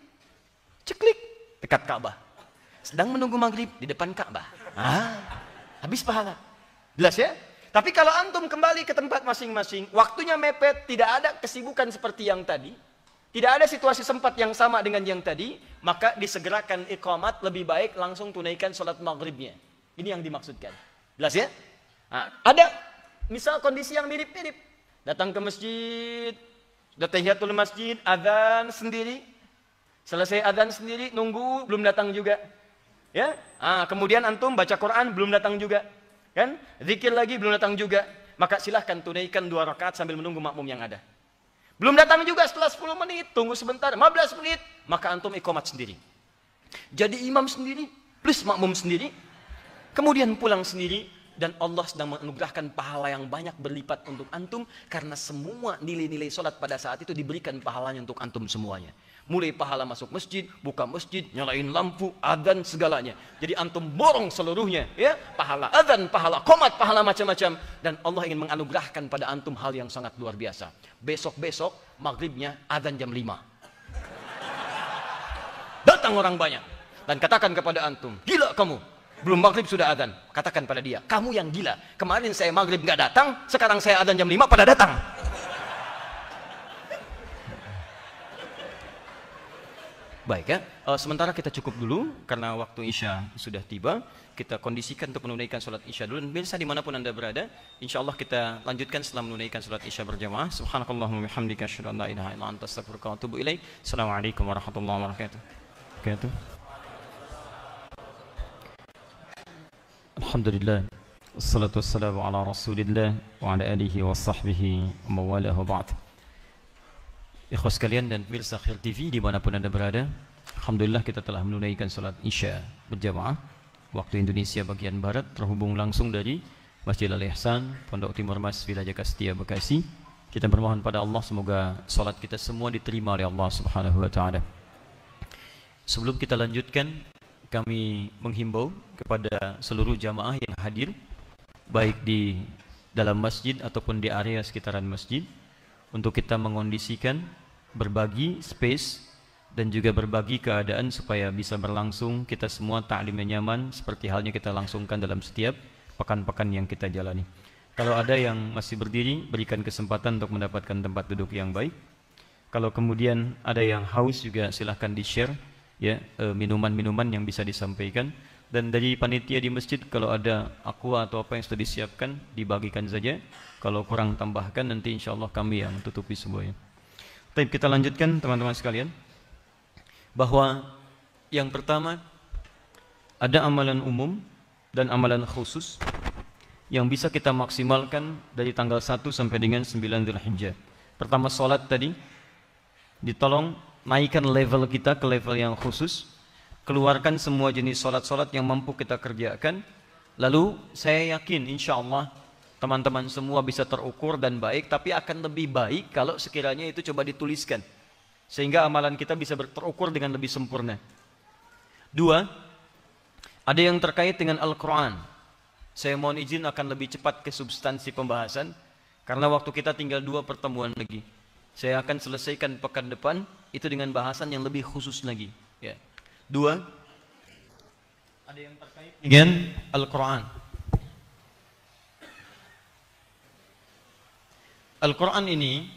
Ceklik, dekat Ka'bah. Sedang menunggu maghrib di depan Ka'bah. Habis pahala. Jelas ya? Tapi kalau antum kembali ke tempat masing-masing, waktunya mepet, tidak ada kesibukan seperti yang tadi, tidak ada situasi sempat yang sama dengan yang tadi, maka disegerakan iqamat, lebih baik langsung tunaikan sholat maghribnya. Ini yang dimaksudkan. Jelas ya? Ada misal kondisi yang mirip-mirip. Datang ke masjid, sudah tahiyatul masjid, adzan sendiri. Selesai adzan sendiri, nunggu, belum datang juga. Ya? Kemudian antum baca Quran, belum datang juga. Kan? Zikir lagi, belum datang juga. Maka silahkan tunaikan 2 rakaat sambil menunggu makmum yang ada. Belum datang juga setelah 10 menit, tunggu sebentar, 15 menit, maka antum iqamat sendiri. Jadi imam sendiri, plus makmum sendiri, kemudian pulang sendiri, dan Allah sedang menganugerahkan pahala yang banyak berlipat untuk antum, karena semua nilai-nilai sholat pada saat itu diberikan pahalanya untuk antum semuanya. Mulai pahala masuk masjid, buka masjid, nyalain lampu, adzan, segalanya. Jadi antum borong seluruhnya, ya, pahala adzan, pahala qomat, pahala macam-macam, dan Allah ingin menganugerahkan pada antum hal yang sangat luar biasa. Besok-besok maghribnya adzan jam 5. Datang orang banyak dan katakan kepada antum, gila kamu, belum maghrib sudah adzan. Katakan pada dia, kamu yang gila. Kemarin saya maghrib nggak datang, sekarang saya adzan jam 5 pada datang. Baik ya, sementara kita cukup dulu karena waktu Isya sudah tiba. Kita kondisikan untuk menunaikan sholat Isya dulu. Dan biasa dimanapun anda berada, insya Allah kita lanjutkan setelah menunaikan sholat Isya berjamaah. Subhanakallahumma bihamdika asyhadu an la ilaha illa anta astaghfiruka wa atubu ilaik. Assalamualaikum warahmatullahi wabarakatuh. Alhamdulillah. Wassalatu wassalamu ala Rasulillah wa ala alihi wa sahbihi wa mawalah wa ba'd. Ikhwas sekalian dan pemirsa Khair TV dimanapun Anda berada, Alhamdulillah kita telah menunaikan salat Isya berjamaah waktu Indonesia bagian Barat, terhubung langsung dari Masjid Al-Ihsan, Pondok Timur Mas, Wilayah Kastia, Bekasi. Kita bermohon pada Allah semoga salat kita semua diterima oleh Allah Subhanahu wa taala. Sebelum kita lanjutkan, kami menghimbau kepada seluruh jamaah yang hadir baik di dalam masjid ataupun di area sekitaran masjid untuk kita mengondisikan berbagi space dan juga berbagi keadaan supaya bisa berlangsung kita semua ta'limnya nyaman seperti halnya kita langsungkan dalam setiap pekan-pekan yang kita jalani. Kalau ada yang masih berdiri, berikan kesempatan untuk mendapatkan tempat duduk yang baik. Kalau kemudian ada yang haus juga silahkan di-share ya, minuman-minuman yang bisa disampaikan. Dan dari panitia di masjid kalau ada aqua atau apa yang sudah disiapkan dibagikan saja. Kalau kurang tambahkan nanti insyaallah kami yang tutupi semuanya. Baik, kita lanjutkan teman-teman sekalian, bahwa yang pertama ada amalan umum dan amalan khusus yang bisa kita maksimalkan dari tanggal 1 sampai dengan 9 Dzulhijjah. Pertama salat tadi, ditolong naikkan level kita ke level yang khusus, keluarkan semua jenis salat-salat yang mampu kita kerjakan. Lalu saya yakin insya Allah teman-teman semua bisa terukur dan baik, tapi akan lebih baik kalau sekiranya itu coba dituliskan sehingga amalan kita bisa terukur dengan lebih sempurna. Dua, ada yang terkait dengan Al-Quran. Saya mohon izin akan lebih cepat ke substansi pembahasan karena waktu kita tinggal 2 pertemuan lagi. Saya akan selesaikan pekan depan itu dengan bahasan yang lebih khusus lagi ya. 2, ada yang terkait dengan Al-Quran. Al-Quran ini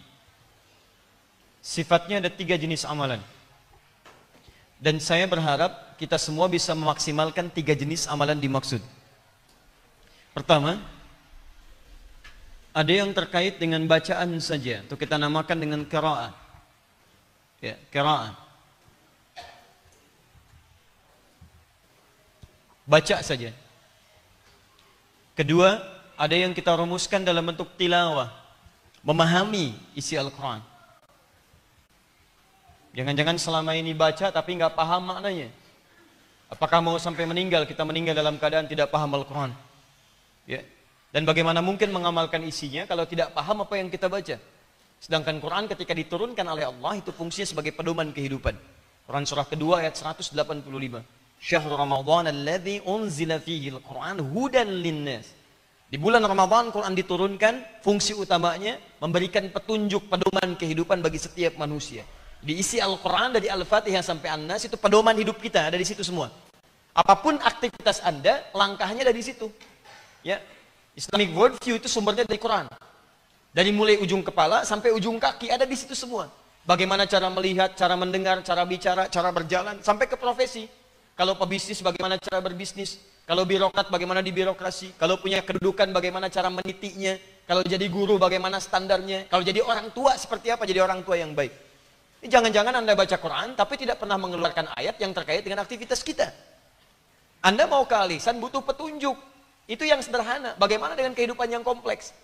sifatnya ada 3 jenis amalan, dan saya berharap kita semua bisa memaksimalkan 3 jenis amalan dimaksud. Pertama, ada yang terkait dengan bacaan saja, atau kita namakan dengan qiraah. Ya, qiraah. Baca saja. Kedua, ada yang kita rumuskan dalam bentuk tilawah, memahami isi Al-Quran. Jangan-jangan selama ini baca tapi nggak paham maknanya. Apakah mau sampai meninggal, kita meninggal dalam keadaan tidak paham Al-Quran? Ya. Dan bagaimana mungkin mengamalkan isinya kalau tidak paham apa yang kita baca? Sedangkan Quran ketika diturunkan oleh Allah itu fungsinya sebagai pedoman kehidupan. Quran surah kedua ayat 185. Syahrul Ramadan alladzi unzila fihi al-Quran hudan linnas. Di bulan Ramadan Quran diturunkan, fungsi utamanya memberikan petunjuk pedoman kehidupan bagi setiap manusia. Diisi Al-Quran dari Al-Fatihah sampai An-Nas itu pedoman hidup kita ada di situ semua. Apapun aktivitas Anda, langkahnya dari situ. Ya. Islamic worldview itu sumbernya dari Quran. Dari mulai ujung kepala sampai ujung kaki ada di situ semua. Bagaimana cara melihat, cara mendengar, cara bicara, cara berjalan, sampai ke profesi. Kalau pebisnis bagaimana cara berbisnis, kalau birokrat bagaimana di birokrasi, kalau punya kedudukan bagaimana cara menitiknya, kalau jadi guru bagaimana standarnya, kalau jadi orang tua seperti apa jadi orang tua yang baik. Ini jangan-jangan Anda baca Quran tapi tidak pernah mengeluarkan ayat yang terkait dengan aktivitas kita. Anda mau ke alisan butuh petunjuk. Itu yang sederhana. Bagaimana dengan kehidupan yang kompleks?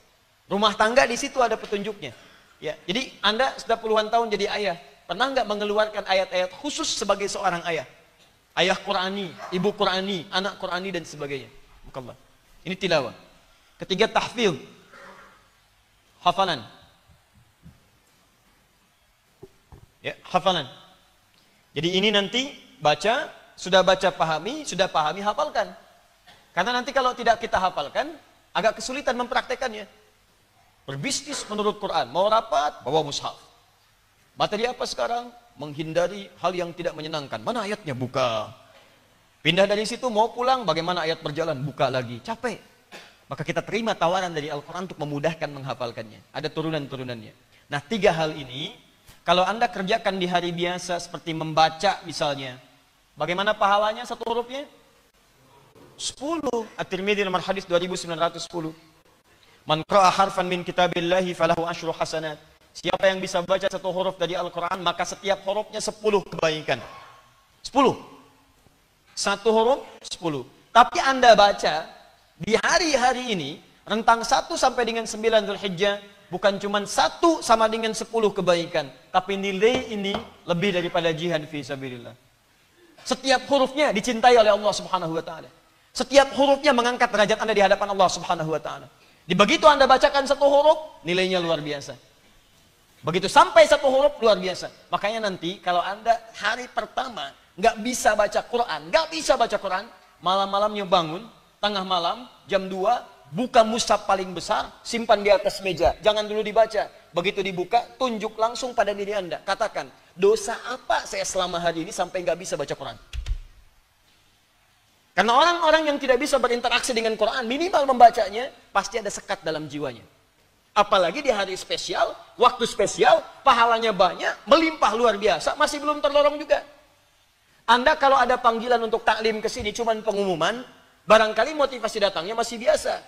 Rumah tangga di situ ada petunjuknya. Ya, jadi Anda sudah puluhan tahun jadi ayah. Pernah nggak mengeluarkan ayat-ayat khusus sebagai seorang ayah? Ayah Qurani, ibu Qurani, anak Qurani dan sebagainya. Bukanlah. Ini tilawah. Ketiga tahfidz. Hafalan. Ya, hafalan. Jadi ini nanti baca, sudah baca pahami, sudah pahami hafalkan. Karena nanti kalau tidak kita hafalkan, agak kesulitan mempraktekannya. Berbisnis menurut Quran, mau rapat, bawa mushaf. Materi apa sekarang? Menghindari hal yang tidak menyenangkan. Mana ayatnya? Buka. Pindah dari situ, mau pulang, bagaimana ayat berjalan? Buka lagi. Capek. Maka kita terima tawaran dari Al-Quran untuk memudahkan menghafalkannya. Ada turunan-turunannya. Nah, 3 hal ini, kalau Anda kerjakan di hari biasa seperti membaca misalnya, bagaimana pahalanya satu hurufnya? 10. At-Tirmidzi nomor hadis 2910. Man qara'a harfan min kitabillahi falahu asyru hasanat. Siapa yang bisa baca satu huruf dari Al-Quran, maka setiap hurufnya 10 kebaikan. 10. Satu huruf, 10. Tapi Anda baca, Di hari-hari ini, rentang 1 sampai dengan 9 Dzulhijjah, bukan cuma 1 sama dengan 10 kebaikan, tapi nilai ini lebih daripada jihad fi sabilillah. Setiap hurufnya dicintai oleh Allah Subhanahu wa taala. Setiap hurufnya mengangkat derajat Anda di hadapan Allah Subhanahu wa taala. Di begitu Anda bacakan 1 huruf, nilainya luar biasa. Begitu sampai 1 huruf, luar biasa. Makanya nanti kalau Anda hari pertama nggak bisa baca Quran, malam-malamnya bangun, tengah malam, jam 2, buka mushaf paling besar, simpan di atas meja. Jangan dulu dibaca. Begitu dibuka, tunjuk langsung pada diri Anda. Katakan, dosa apa saya selama hari ini sampai nggak bisa baca Quran? Karena orang-orang yang tidak bisa berinteraksi dengan Quran, minimal membacanya, pasti ada sekat dalam jiwanya. Apalagi di hari spesial, waktu spesial, pahalanya banyak, melimpah luar biasa, masih belum terdorong juga. Anda kalau ada panggilan untuk taklim ke sini, cuman pengumuman, barangkali motivasi datangnya masih biasa.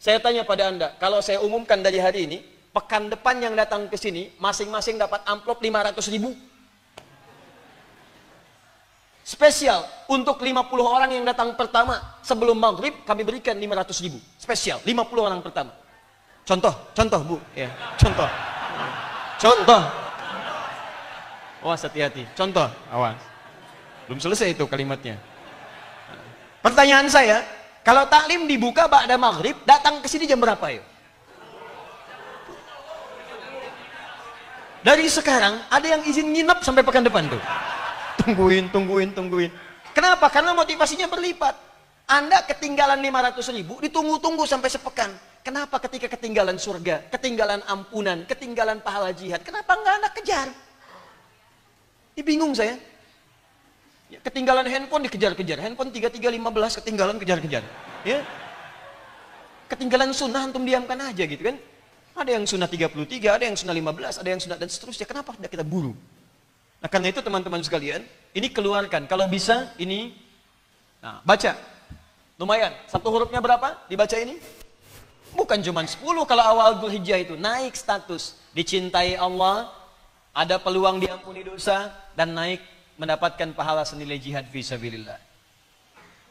Saya tanya pada Anda, kalau saya umumkan dari hari ini, pekan depan yang datang ke sini, masing-masing dapat amplop 500.000. Spesial, untuk 50 orang yang datang pertama, sebelum maghrib, kami berikan 500.000. Spesial, 50 orang pertama. Contoh Bu. Ya, contoh. Awas hati-hati. Contoh, awas. Belum selesai itu kalimatnya. Pertanyaan saya, kalau taklim dibuka ba'da maghrib, datang ke sini jam berapa yuk? Dari sekarang, ada yang izin nginep sampai pekan depan tuh. Tungguin. Kenapa? Karena motivasinya berlipat. Anda ketinggalan 500.000, ditunggu-tunggu sampai sepekan. Kenapa ketika ketinggalan surga, ketinggalan ampunan, ketinggalan pahala jihad, kenapa nggak Anda kejar? Ini bingung saya. Ya, ketinggalan handphone dikejar-kejar. Handphone 3315 ketinggalan kejar-kejar. Ya. Ketinggalan sunnah antum diamkan aja gitu kan. Ada yang sunnah 33, ada yang sunnah 15, ada yang sunnah dan seterusnya. Kenapa tidak kita buru? Nah, karena itu teman-teman sekalian, ini keluarkan. Kalau bisa, ini, nah, baca. Lumayan. 1 hurufnya berapa? Dibaca ini. Bukan cuma 10 kalau awal Dzulhijjah itu. Naik status. Dicintai Allah, ada peluang diampuni dosa, dan naik mendapatkan pahala senilai jihad fi sabilillah.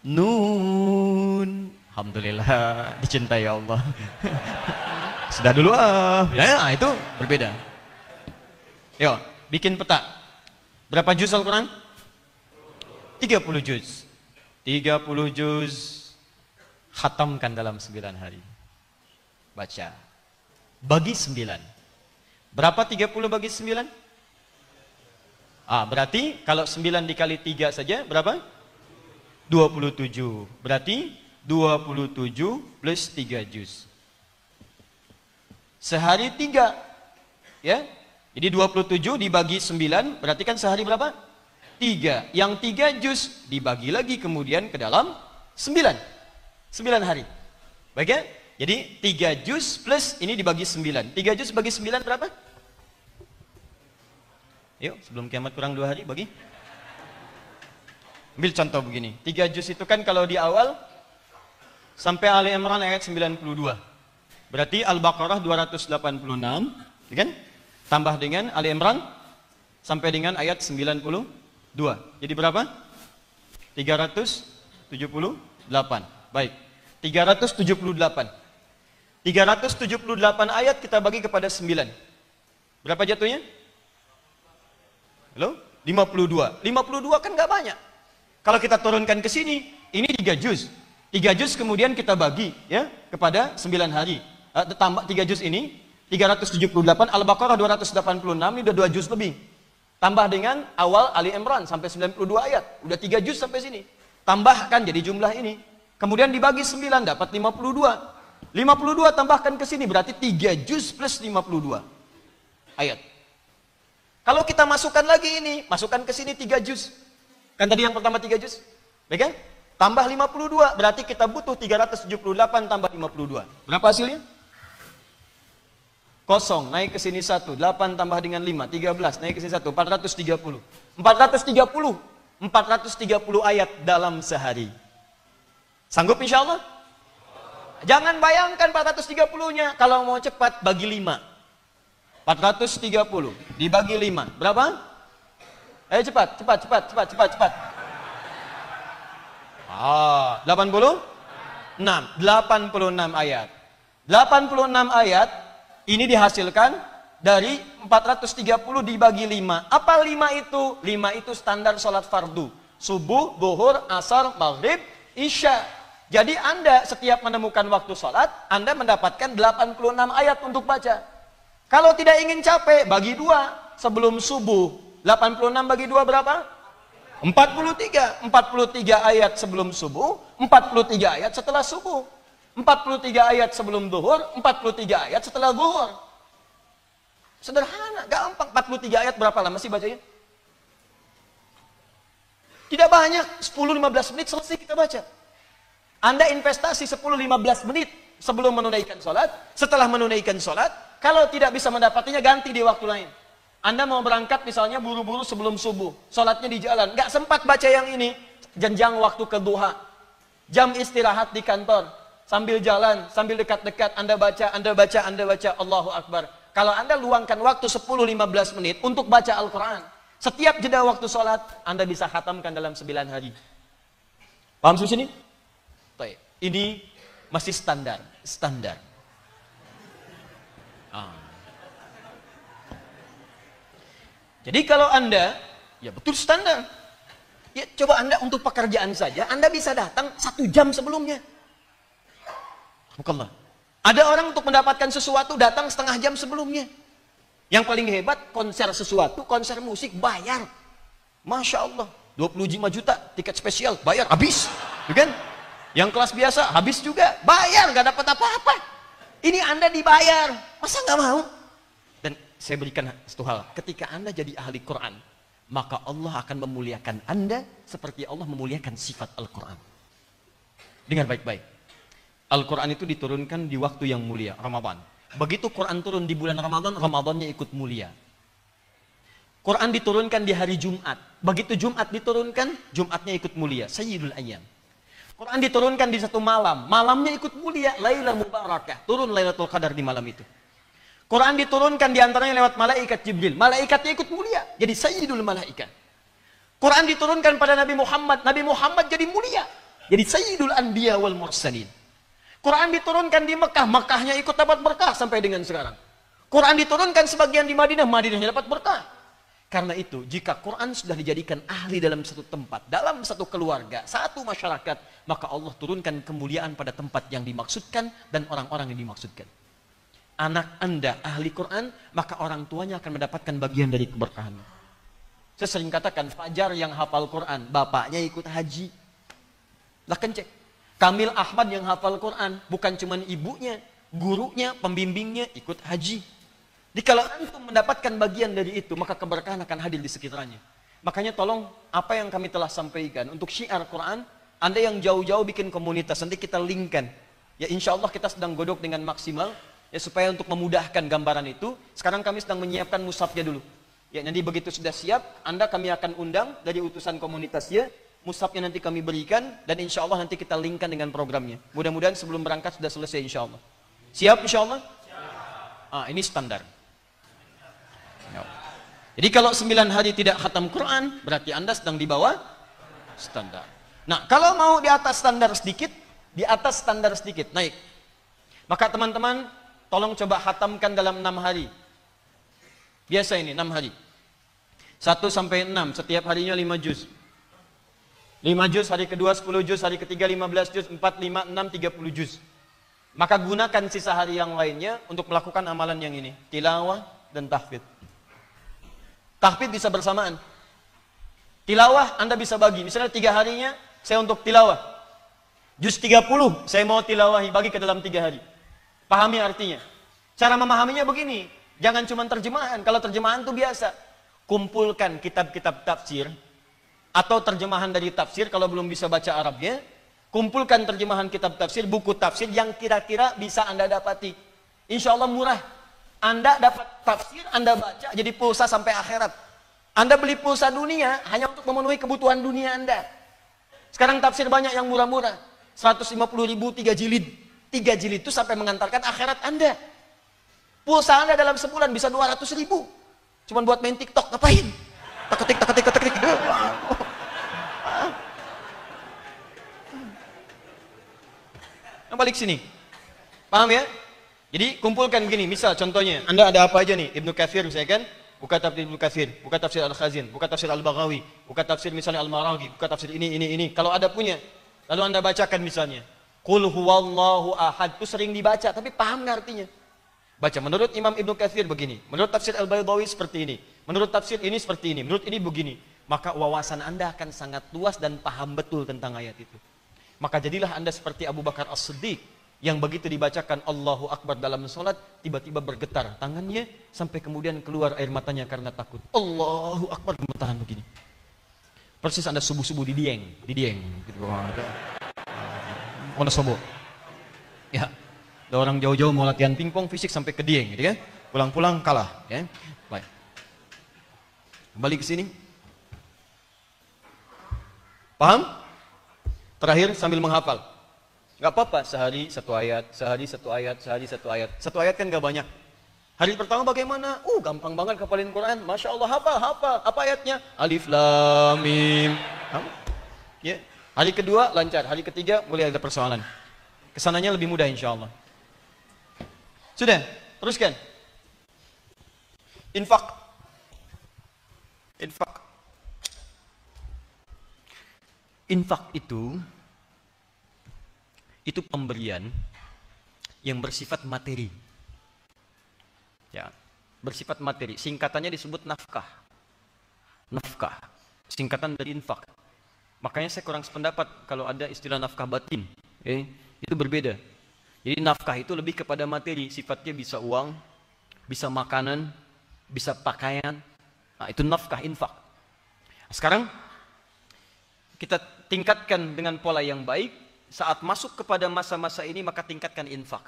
Nun. Alhamdulillah, dicintai Allah. Sudah dulu ya, itu berbeda. Yuk, bikin peta. Berapa juz Al-Quran? 30 juz. 30 juz khatamkan dalam 9 hari. Baca. Bagi 9. Berapa 30 bagi 9? Berarti kalau 9 dikali 3 saja berapa? 27. Berarti 27 plus 3 juz. Sehari 3. Ya. Jadi 27 dibagi 9 berarti kan sehari berapa? 3. Yang 3 juz dibagi lagi kemudian ke dalam 9. 9 hari. Baik ya? Jadi 3 juz plus ini dibagi 9. 3 juz bagi 9 berapa? Yuk, sebelum kiamat kurang 2 hari bagi. Ambil contoh begini. 3 juz itu kan kalau di awal sampai Ali Imran ayat 92. Berarti Al-Baqarah 286, kan? Tambah dengan Ali Imran sampai dengan ayat 92. Jadi berapa? 378. Baik. 378. 378 ayat kita bagi kepada 9. Berapa jatuhnya? Halo? 52. 52 kan nggak banyak. Kalau kita turunkan ke sini, ini 3 juz. 3 juz kemudian kita bagi ya kepada 9 hari. Tambah 3 juz ini 378, Al-Baqarah 286, ini udah 2 juz lebih. Tambah dengan awal Ali Imran sampai 92 ayat, udah 3 juz sampai sini. Tambahkan jadi jumlah ini. Kemudian dibagi 9 dapat 52. 52 tambahkan ke sini berarti 3 juz plus 52 ayat. Kalau kita masukkan lagi ini, masukkan ke sini 3 juz. Kan tadi yang pertama 3 juz. Baik kan? Tambah 52 berarti kita butuh 378 tambah 52. Berapa hasilnya? 0, naik ke sini 1, 8 tambah dengan 5, 13, naik ke sini 1, 430. 430 ayat dalam sehari. Sanggup insya Allah? Jangan bayangkan 430-nya, kalau mau cepat bagi 5. 430 dibagi 5, berapa? Ayo cepat. 80? 86 ayat. 86 ayat ini dihasilkan dari 430 dibagi 5. Apa 5 itu? 5 itu standar sholat fardu. Subuh, zuhur, asar, maghrib, isya. Jadi Anda setiap menemukan waktu sholat, Anda mendapatkan 86 ayat untuk baca. Kalau tidak ingin capek, bagi 2 sebelum subuh. 86 bagi 2 berapa? 43. 43 ayat sebelum subuh, 43 ayat setelah subuh. 43 ayat sebelum zuhur, 43 ayat setelah zuhur. Sederhana, gampang. 43 ayat berapa lama sih bacanya? Tidak banyak, 10-15 menit selesai kita baca. Anda investasi 10-15 menit sebelum menunaikan sholat, setelah menunaikan sholat, kalau tidak bisa mendapatinya ganti di waktu lain. Anda mau berangkat misalnya buru-buru sebelum subuh, sholatnya di jalan, nggak sempat baca yang ini, jenjang waktu ke duha, jam istirahat di kantor, sambil jalan, sambil dekat-dekat, Anda baca, Allahu Akbar. Kalau Anda luangkan waktu 10-15 menit untuk baca Al-Quran, setiap jeda waktu sholat, Anda bisa khatamkan dalam 9 hari. Paham sampai sini? Ini masih standar. Jadi kalau Anda, ya betul standar. Ya coba Anda untuk pekerjaan saja, Anda bisa datang 1 jam sebelumnya. Bukanlah. Ada orang untuk mendapatkan sesuatu datang setengah jam sebelumnya. Yang paling hebat, konser sesuatu, konser musik, bayar. Masya Allah, 25 juta, tiket spesial, bayar, habis. Bukan? Yang kelas biasa, habis juga, bayar, gak dapat apa-apa. Ini Anda dibayar, masa gak mau? Dan saya berikan satu hal, ketika Anda jadi ahli Quran, maka Allah akan memuliakan Anda seperti Allah memuliakan sifat Al-Quran. Dengar baik-baik. Al-Quran itu diturunkan di waktu yang mulia, Ramadan. Begitu Quran turun di bulan Ramadan, Ramadannya ikut mulia. Quran diturunkan di hari Jumat. Begitu Jumat diturunkan, Jumatnya ikut mulia. Sayyidul Ayyam. Quran diturunkan di satu malam, malamnya ikut mulia. Lailah Mubarakah. Turun Lailatul Qadar di malam itu. Quran diturunkan diantaranya lewat malaikat Jibril. Malaikatnya ikut mulia. Jadi Sayyidul Malaikat. Quran diturunkan pada Nabi Muhammad. Nabi Muhammad jadi mulia. Jadi Sayyidul Anbiya wal Mursalin. Quran diturunkan di Mekah, Mekahnya ikut dapat berkah sampai dengan sekarang. Quran diturunkan sebagian di Madinah, Madinahnya dapat berkah. Karena itu, jika Quran sudah dijadikan ahli dalam satu tempat, dalam satu keluarga, satu masyarakat, maka Allah turunkan kemuliaan pada tempat yang dimaksudkan dan orang-orang yang dimaksudkan. Anak Anda ahli Quran, maka orang tuanya akan mendapatkan bagian dari keberkahan. Saya sering katakan, Fajar yang hafal Quran, bapaknya ikut haji. Lah cek. Kamil Ahmad yang hafal Quran, bukan cuma ibunya, gurunya, pembimbingnya ikut haji. Jadi kalau antum mendapatkan bagian dari itu, maka keberkahan akan hadir di sekitarnya. Makanya tolong, apa yang kami telah sampaikan untuk syiar Quran, Anda yang jauh-jauh bikin komunitas, nanti kita linkkan. Ya insya Allah kita sedang godok dengan maksimal, ya supaya untuk memudahkan gambaran itu, sekarang kami sedang menyiapkan mushafnya dulu. Ya nanti begitu sudah siap, kami akan undang dari utusan komunitasnya, mushafnya nanti kami berikan, dan insya Allah nanti kita linkkan dengan programnya. Mudah-mudahan sebelum berangkat sudah selesai insya Allah. Siap insya Allah? Ini standar. Jadi kalau 9 hari tidak khatam Quran, berarti Anda sedang di bawah standar. Nah, kalau mau di atas standar sedikit, naik. Maka teman-teman, tolong coba khatamkan dalam 6 hari. Biasa ini, 6 hari. 1 sampai 6, setiap harinya 5 juz. 5 juz, hari kedua 10 juz, hari ketiga 15 juz, 4, 5, 6, 30 juz. Maka gunakan sisa hari yang lainnya untuk melakukan amalan yang ini. Tilawah dan tahfidz. Tahfidz bisa bersamaan. Tilawah Anda bisa bagi. Misalnya 3 harinya saya untuk tilawah. Juz 30 saya mau tilawahi, bagi ke dalam 3 hari. Pahami artinya. Cara memahaminya begini. Jangan cuma terjemahan. Kalau terjemahan itu biasa. Kumpulkan kitab-kitab tafsir. Atau terjemahan dari tafsir kalau belum bisa baca Arabnya, kumpulkan terjemahan kitab tafsir, buku tafsir yang kira-kira bisa Anda dapati. Insya Allah murah. Anda dapat tafsir, Anda baca, jadi pulsa sampai akhirat. Anda beli pulsa dunia hanya untuk memenuhi kebutuhan dunia Anda. Sekarang tafsir banyak yang murah-murah. 150.000 3 jilid. 3 jilid itu sampai mengantarkan akhirat Anda. Pulsa Anda dalam sebulan bisa 200.000. Cuman buat main TikTok, ngapain? Tak-ketik. balik sini. Paham ya? Jadi kumpulkan begini, misal contohnya, Anda ada apa aja nih? Ibnu Katsir misalnya kan, buka tafsir Ibnu Katsir, buka tafsir Al-Khazin, buka tafsir Al-Baghawi, buka tafsir misalnya Al-Maraghi, buka tafsir ini. Kalau ada punya, lalu Anda bacakan misalnya, Qul huwallahu ahad, itu sering dibaca, tapi paham nggak artinya? Baca, menurut Imam Ibnu Katsir begini, menurut tafsir Al-Baydawi seperti ini, menurut tafsir ini seperti ini, menurut ini begini. Maka wawasan Anda akan sangat luas dan paham betul tentang ayat itu. Maka jadilah Anda seperti Abu Bakar As-Siddiq, yang begitu dibacakan Allahu Akbar dalam sholat, tiba-tiba bergetar tangannya, sampai kemudian keluar air matanya karena takut. Allahu Akbar, gemetaran begini. Persis Anda subuh-subuh di Dieng. Gitu. Wonosobo. Ya. Ada orang jauh-jauh mau latihan pingpong fisik sampai ke Dieng, gitu kan? Pulang-pulang kalah, ya. Baik. Kembali ke sini. Paham? Terakhir sambil menghafal. Gak apa-apa, sehari satu ayat, sehari satu ayat, sehari satu ayat. Satu ayat kan gak banyak. Hari pertama bagaimana? Gampang banget hafalin Quran. Masya Allah, hafal. Apa ayatnya? Alif Lam Mim. Ya. Hari kedua lancar, hari ketiga mulai ada persoalan. Kesananya lebih mudah insya Allah. Sudah, teruskan. Infak. Infak itu pemberian yang bersifat materi. Ya, bersifat materi. Singkatannya disebut nafkah. Nafkah, singkatan dari infak. Makanya saya kurang sependapat kalau ada istilah nafkah batin. Itu berbeda. Jadi nafkah itu lebih kepada materi, sifatnya bisa uang, bisa makanan, bisa pakaian. Nah, itu nafkah, infak. Sekarang kita tingkatkan dengan pola yang baik. Saat masuk kepada masa-masa ini, maka tingkatkan infak.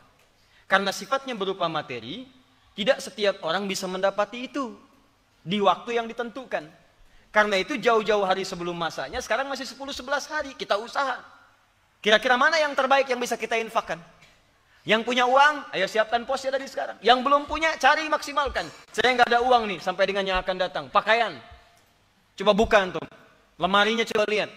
Karena sifatnya berupa materi, tidak setiap orang bisa mendapati itu di waktu yang ditentukan. Karena itu jauh-jauh hari sebelum masanya, sekarang masih 10-11 hari, kita usaha. Kira-kira mana yang terbaik yang bisa kita infakkan? Yang punya uang, ayo siapkan posnya dari sekarang. Yang belum punya, cari maksimalkan. Saya nggak ada uang nih, sampai dengan yang akan datang. Pakaian. Coba buka antum. Lemarinya coba lihat.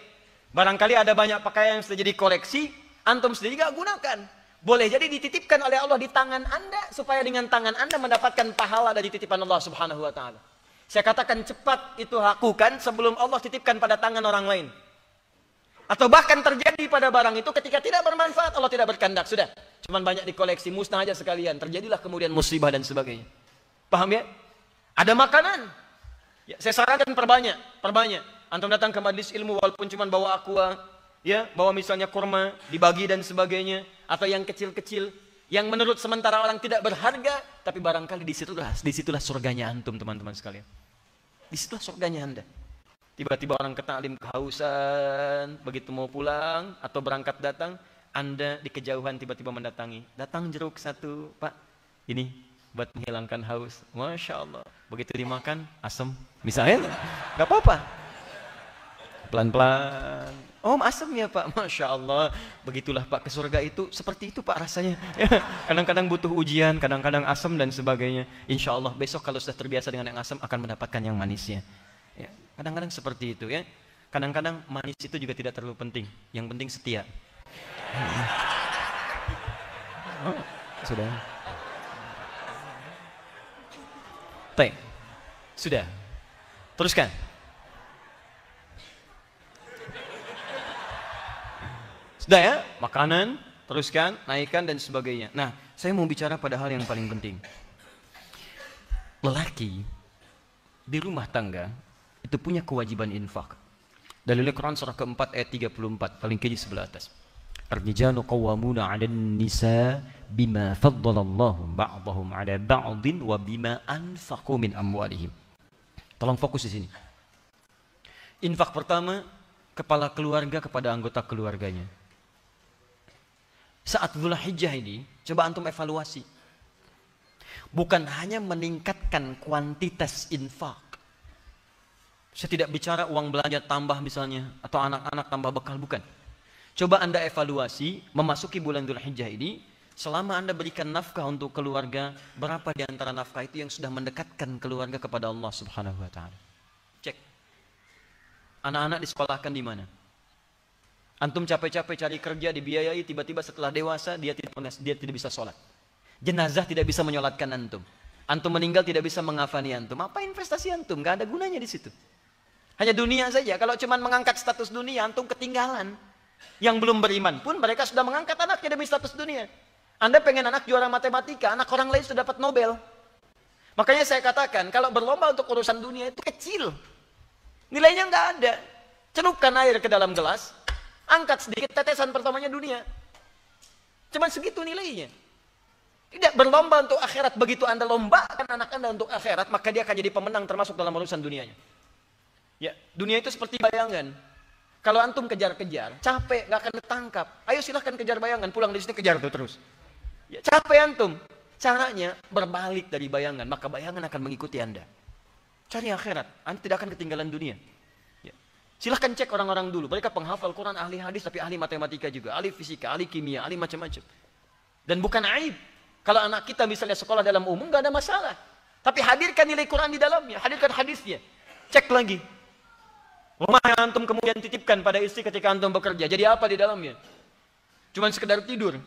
Barangkali ada banyak pakaian yang sudah jadi koleksi, antum sendiri nggak gunakan. Boleh jadi dititipkan oleh Allah di tangan Anda, supaya dengan tangan Anda mendapatkan pahala dari titipan Allah Subhanahu wa Ta'ala. Saya katakan cepat itu lakukan sebelum Allah titipkan pada tangan orang lain. Atau bahkan terjadi pada barang itu ketika tidak bermanfaat, Allah tidak berkehendak, sudah. Cuman banyak dikoleksi, musnah aja sekalian. Terjadilah kemudian musibah dan sebagainya. Paham ya? Ada makanan. Ya, saya sarankan perbanyak. Antum datang ke majelis ilmu walaupun cuma bawa aqua, ya, bawa misalnya kurma, dibagi dan sebagainya, atau yang kecil-kecil, yang menurut sementara orang tidak berharga, tapi barangkali disitulah surganya antum, teman-teman sekalian. Disitulah surganya Anda. Tiba-tiba orang ke taklim kehausan, begitu mau pulang atau berangkat datang, Anda di kejauhan tiba-tiba mendatangi. Datang jeruk satu, Pak. Ini buat menghilangkan haus. Masya Allah. Begitu dimakan, asam. Misalnya, nggak apa-apa. Pelan-pelan. Oh, asam ya Pak. Masya Allah. Begitulah Pak, ke surga itu seperti itu Pak rasanya. Kadang-kadang butuh ujian, kadang-kadang asam dan sebagainya. Insya Allah besok kalau sudah terbiasa dengan yang asam akan mendapatkan yang manisnya. Ya, kadang-kadang seperti itu ya. Kadang-kadang manis itu juga tidak terlalu penting. Yang penting setia. Oh, sudah. Sudah. Teruskan. Sudah ya, makanan, teruskan, naikkan dan sebagainya. Nah, saya mau bicara pada hal yang paling penting. Lelaki di rumah tangga itu punya kewajiban infak. Dalil Quran surah keempat ayat 34, paling kiri sebelah atas. Ar-rijalu qawwamuna 'alan nisa bima faddalallahu ba'dahum 'ala ba'din wa bima anfaqu min amwalihim. Tolong fokus di sini. Infak pertama, kepala keluarga kepada anggota keluarganya. Saat Dzulhijjah ini, coba antum evaluasi. Bukan hanya meningkatkan kuantitas infak. Saya tidak bicara uang belanja tambah misalnya, atau anak-anak tambah bekal, bukan. Coba Anda evaluasi, memasuki bulan Dzulhijjah ini, selama Anda berikan nafkah untuk keluarga, berapa di antara nafkah itu yang sudah mendekatkan keluarga kepada Allah Subhanahu wa Ta'ala? Cek. Anak-anak disekolahkan di mana? Antum capek-capek cari kerja, dibiayai, tiba-tiba setelah dewasa dia tidak bisa sholat. Jenazah tidak bisa menyolatkan antum. Antum meninggal tidak bisa mengafani antum. Apa investasi antum? Gak ada gunanya di situ. Hanya dunia saja. Kalau cuma mengangkat status dunia, antum ketinggalan. Yang belum beriman pun mereka sudah mengangkat anaknya demi status dunia. Anda pengen anak juara matematika, anak orang lain sudah dapat Nobel. Makanya saya katakan, kalau berlomba untuk urusan dunia itu kecil. Nilainya nggak ada. Celupkan air ke dalam gelas, angkat sedikit, tetesan pertamanya dunia. Cuman segitu nilainya. Tidak berlomba untuk akhirat. Begitu Anda lombakan anak Anda untuk akhirat, maka dia akan jadi pemenang termasuk dalam urusan dunianya. Ya, dunia itu seperti bayangan. Kalau antum kejar-kejar, capek, nggak akan ditangkap. Ayo silahkan kejar bayangan, pulang di sini kejar tuh terus. Ya, capek antum. Caranya berbalik dari bayangan, maka bayangan akan mengikuti Anda. Cari akhirat, Anda tidak akan ketinggalan dunia. Ya. Silahkan cek orang-orang dulu, mereka penghafal Quran, ahli hadis, tapi ahli matematika juga, ahli fisika, ahli kimia, ahli macam-macam. Dan bukan aib. Kalau anak kita misalnya sekolah dalam umum, nggak ada masalah. Tapi hadirkan nilai Quran di dalamnya, hadirkan hadisnya. Cek lagi. Rumah yang antum kemudian titipkan pada istri ketika antum bekerja, jadi apa di dalamnya? Cuman sekedar tidur,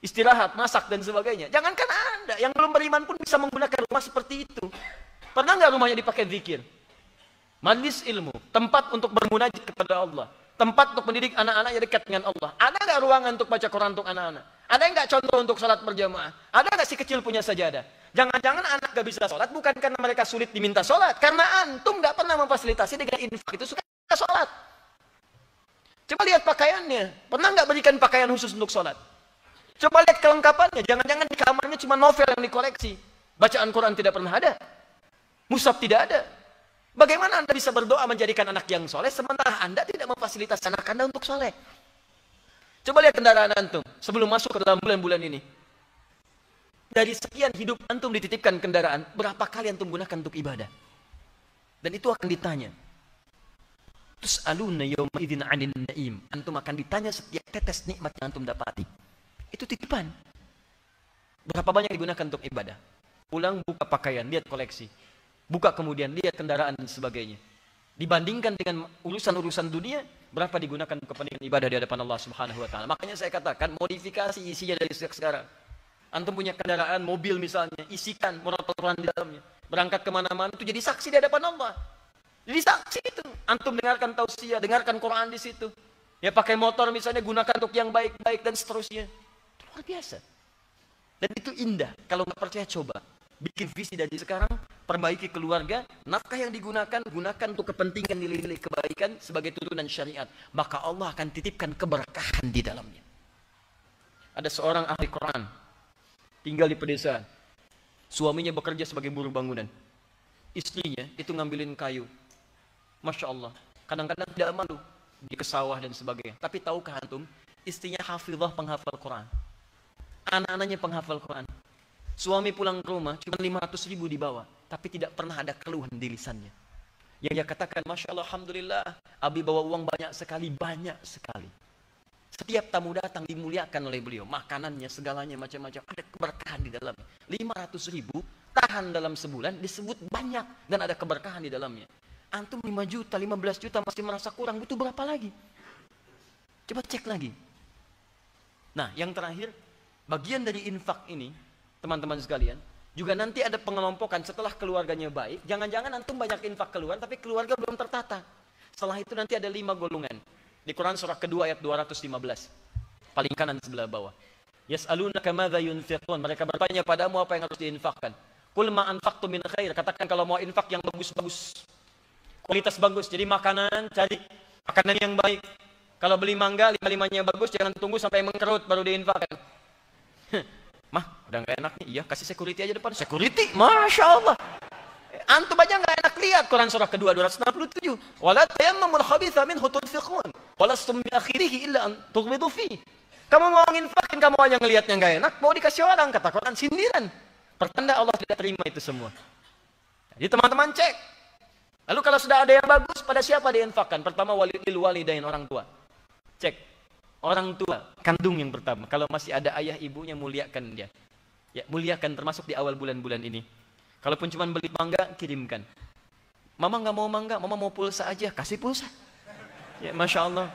istirahat, masak dan sebagainya. Jangankan Anda, yang belum beriman pun bisa menggunakan rumah seperti itu. Pernah nggak rumahnya dipakai zikir? Majlis ilmu, tempat untuk bermunajat kepada Allah, tempat untuk mendidik anak-anak yang dekat dengan Allah. Ada nggak ruangan untuk baca Quran untuk anak-anak? Ada nggak contoh untuk salat berjamaah? Ada nggak si kecil punya sajadah? Jangan-jangan anak gak bisa sholat bukan karena mereka sulit diminta sholat, karena antum gak pernah memfasilitasi dengan infak itu suka sholat. Coba lihat pakaiannya, pernah gak berikan pakaian khusus untuk sholat? Coba lihat kelengkapannya, jangan-jangan di kamarnya cuma novel yang dikoleksi, bacaan Quran tidak pernah ada, mushaf tidak ada. Bagaimana Anda bisa berdoa menjadikan anak yang soleh sementara Anda tidak memfasilitasi anak Anda untuk soleh? Coba lihat kendaraan antum sebelum masuk ke dalam bulan-bulan ini. Dari sekian hidup antum dititipkan kendaraan, berapa kali antum gunakan untuk ibadah? Dan itu akan ditanya. Tus'aluna yawma idzin 'anil na'im. Antum akan ditanya setiap tetes nikmat yang antum dapati. Itu titipan. Berapa banyak digunakan untuk ibadah? Pulang buka pakaian, lihat koleksi. Buka kemudian lihat kendaraan dan sebagainya. Dibandingkan dengan urusan-urusan dunia, berapa digunakan untuk kepentingan ibadah di hadapan Allah Subhanahu wa taala. Makanya saya katakan modifikasi isinya dari sekarang. Antum punya kendaraan, mobil misalnya, isikan murotal Quran di dalamnya. Berangkat kemana-mana itu jadi saksi di hadapan Allah. Jadi saksi itu. Antum dengarkan tausiah, dengarkan Quran di situ. Ya pakai motor misalnya, gunakan untuk yang baik-baik dan seterusnya. Itu luar biasa. Dan itu indah. Kalau nggak percaya coba. Bikin visi dari sekarang, perbaiki keluarga, nafkah yang digunakan, gunakan untuk kepentingan nilai-nilai kebaikan sebagai turunan syariat. Maka Allah akan titipkan keberkahan di dalamnya. Ada seorang ahli Quran. Tinggal di pedesaan. Suaminya bekerja sebagai buruh bangunan. Istrinya itu ngambilin kayu. Masya Allah. Kadang-kadang tidak malu. Di kesawah dan sebagainya. Tapi tahukah antum? Istrinya hafizah penghafal Quran. Anak-anaknya penghafal Quran. Suami pulang ke rumah cuma 500.000 dibawa. Tapi tidak pernah ada keluhan di lisannya. Yang dia katakan, Masya Allah, Alhamdulillah. Abi bawa uang banyak sekali. Banyak sekali. Setiap tamu datang dimuliakan oleh beliau. Makanannya, segalanya, macam-macam. Ada keberkahan di dalamnya. 500.000 tahan dalam sebulan disebut banyak. Dan ada keberkahan di dalamnya. Antum 5 juta, 15 juta masih merasa kurang. Butuh berapa lagi? Coba cek lagi. Nah, yang terakhir. Bagian dari infak ini, teman-teman sekalian. Juga nanti ada pengelompokan setelah keluarganya baik. Jangan-jangan antum banyak infak keluar, tapi keluarga belum tertata. Setelah itu nanti ada 5 golongan. Di Quran surah kedua ayat 215. Paling kanan sebelah bawah. Yas'alunaka madza yunfiqun. Mereka bertanya padamu apa yang harus diinfakkan. Qul ma anfaqtum min khair. Katakan kalau mau infak yang bagus-bagus. Kualitas bagus. Jadi makanan, cari makanan yang baik. Kalau beli mangga, lima-limanya bagus, jangan tunggu sampai mengkerut baru diinfakkan. Mah, udah gak enak nih. Iya, kasih security aja depan. Security, Masya Allah. Antum aja nggak enak lihat Quran surah kedua 267. Wala tayammamul khabitha minhu tunfiqun. Walastum bi akhirih illa an tughmidu fi. Kamu mau nginfakin, kamu aja ngelihatnya nggak enak, mau dikasih orang, kata Quran sindiran. Pertanda Allah tidak terima itu semua. Jadi teman-teman cek. Lalu kalau sudah ada yang bagus, pada siapa diinfakkan? Pertama walil walidain, orang tua. Cek. Orang tua, kandung yang pertama. Kalau masih ada ayah ibunya, muliakan dia. Ya, muliakan termasuk di awal bulan-bulan ini. Kalaupun cuma beli mangga, kirimkan. Mama nggak mau mangga, mama mau pulsa aja, kasih pulsa. Ya, Masya Allah.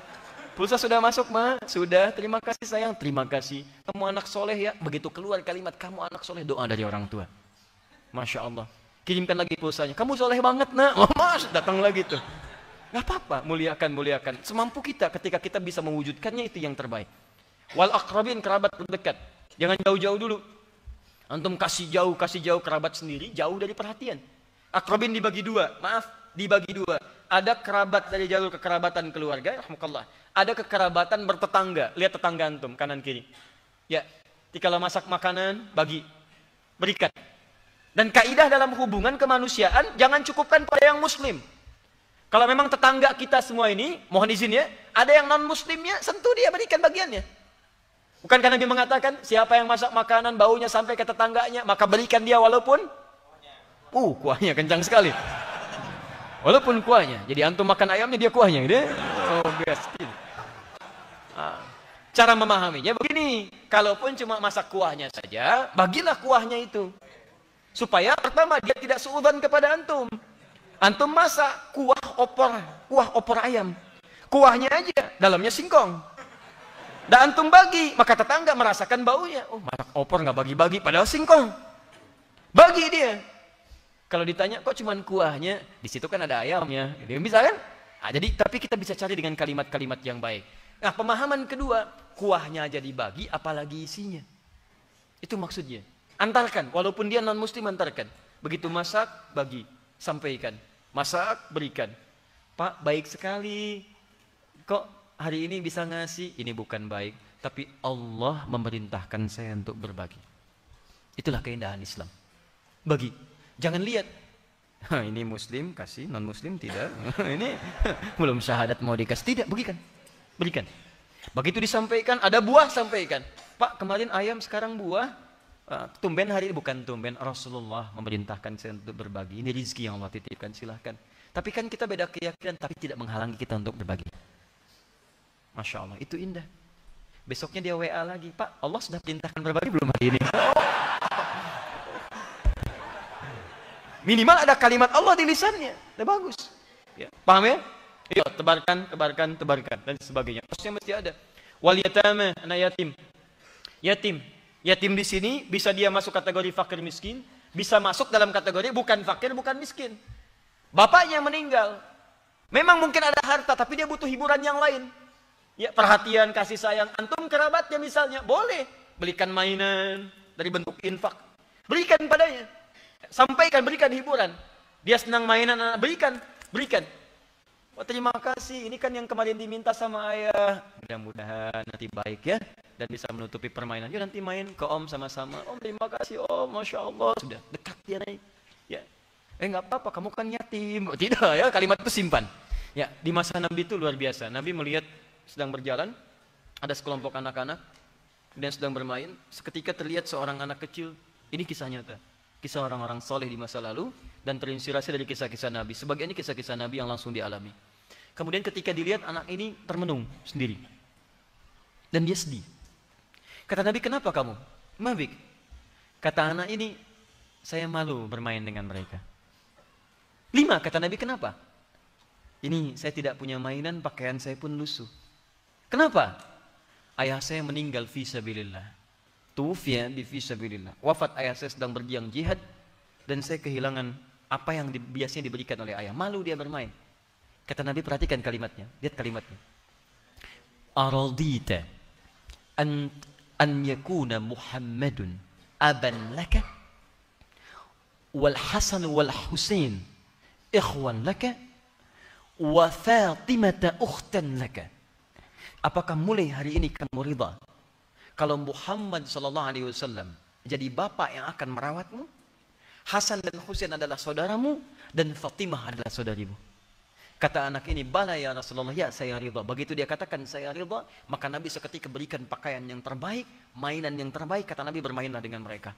Pulsa sudah masuk, Ma? Sudah, terima kasih sayang. Terima kasih. Kamu anak soleh ya. Begitu keluar kalimat, kamu anak soleh, doa dari orang tua. Masya Allah. Kirimkan lagi pulsanya. Kamu soleh banget, Nak. Oh, Mas, datang lagi tuh. Gak apa-apa, muliakan. Semampu kita ketika kita bisa mewujudkannya, itu yang terbaik. Wal aqrabin, kerabat terdekat. Jangan jauh-jauh dulu. Antum kasih jauh kerabat sendiri, jauh dari perhatian. Aqrabin dibagi dua, dibagi dua. Ada kerabat dari jalur kekerabatan keluarga, rahmukallah. Ada kekerabatan bertetangga. Lihat tetangga antum, kanan kiri. Ya, kalau masak makanan, berikan. Dan kaidah dalam hubungan kemanusiaan, jangan cukupkan pada yang muslim. Kalau memang tetangga kita semua ini, mohon izin ya, ada yang non-muslimnya, sentuh dia, berikan bagiannya. Bukankah Nabi mengatakan, siapa yang masak makanan, baunya sampai ke tetangganya, maka berikan dia walaupun kuahnya kencang sekali. Walaupun kuahnya. Jadi antum makan ayamnya, dia kuahnya. Gitu. Oh, best. Cara memahaminya begini, kalaupun cuma masak kuahnya saja, bagilah kuahnya itu. Supaya pertama, dia tidak suudzon kepada antum. Antum masak kuah opor ayam. Kuahnya aja, dalamnya singkong. Dan antum bagi, maka tetangga merasakan baunya. Oh, masak opor nggak bagi-bagi, padahal singkong. Bagi dia. Kalau ditanya, kok cuman kuahnya? Di situ kan ada ayamnya. Dia bisa kan? Jadi, tapi kita bisa cari dengan kalimat-kalimat yang baik. Nah, pemahaman kedua, kuahnya aja dibagi, apalagi isinya. Itu maksudnya. Antarkan, walaupun dia non-muslim, antarkan. Begitu masak, bagi, sampaikan. Masak, berikan. Pak, baik sekali. Kok hari ini bisa ngasih? Ini bukan baik, tapi Allah memerintahkan saya untuk berbagi. Itulah keindahan Islam. Bagi. Jangan lihat, ini muslim kasih, non muslim tidak. Ini belum syahadat mau dikasih, tidak, berikan. Begitu disampaikan, ada buah, sampaikan. Pak, kemarin ayam, sekarang buah. Tumben hari ini, bukan tumben, Rasulullah memerintahkan saya untuk berbagi. Ini rezeki yang Allah titipkan, silahkan. Tapi kan kita beda keyakinan, tapi tidak menghalangi kita untuk berbagi. Masya Allah, itu indah. Besoknya dia WA lagi, Pak, Allah sudah perintahkan berbagi belum hari ini? Minimal ada kalimat Allah di lisannya, udah bagus. Ya, paham ya? Iya, tebarkan, dan sebagainya. Maksudnya mesti ada. Wal yatama, anak yatim. Yatim di sini bisa dia masuk kategori fakir miskin, bisa masuk dalam kategori bukan fakir, bukan miskin. Bapaknya meninggal. Memang mungkin ada harta, tapi dia butuh hiburan yang lain. Ya, perhatian, kasih sayang. Antum kerabatnya misalnya, boleh belikan mainan dari bentuk infak. Berikan padanya. Sampaikan, berikan hiburan. Dia senang mainan, berikan. Oh, terima kasih. Ini kan yang kemarin diminta sama ayah. Mudah-mudahan nanti baik ya, dan bisa menutupi permainan. Yuk nanti main ke Om sama-sama. Om, terima kasih Om, Masya Allah. Sudah dekat dia naik. Ya, nggak apa-apa, kamu kan yatim. Oh, tidak ya, kalimat itu simpan. Ya, di masa Nabi itu luar biasa. Nabi melihat sedang berjalan, ada sekelompok anak-anak dan sedang bermain. Seketika terlihat seorang anak kecil. Ini kisah nyata, kisah orang-orang soleh di masa lalu, dan terinspirasi dari kisah-kisah Nabi. Sebagiannya kisah-kisah Nabi yang langsung dialami. Kemudian ketika dilihat, anak ini termenung sendiri dan dia sedih. Kata Nabi, kenapa kamu? Mabik. Kata anak ini, saya malu bermain dengan mereka. 5, kata Nabi, kenapa? Ini saya tidak punya mainan, pakaian saya pun lusuh. Kenapa? Ayah saya meninggal fisabilillah. Tufiya bi fisabilillah. Wafat ayah saya sedang berjuang jihad, dan saya kehilangan apa yang biasanya diberikan oleh ayah. Malu dia bermain. Kata Nabi, perhatikan kalimatnya. Lihat kalimatnya. Aradita an yakuna Muhammadun aban laka wal Hasan wal Husain ikhwan laka wa Fatimata ukhtan laka. Apakah mulai hari ini kamu ridha kalau Muhammad sallallahu alaihi wasallam jadi bapak yang akan merawatmu? Hasan dan Husain adalah saudaramu, dan Fatimah adalah saudarimu. Kata anak ini, bala ya Rasulullah, ya saya ridha. Begitu dia katakan saya ridha, maka Nabi seketika berikan pakaian yang terbaik, mainan yang terbaik. Kata Nabi, bermainlah dengan mereka.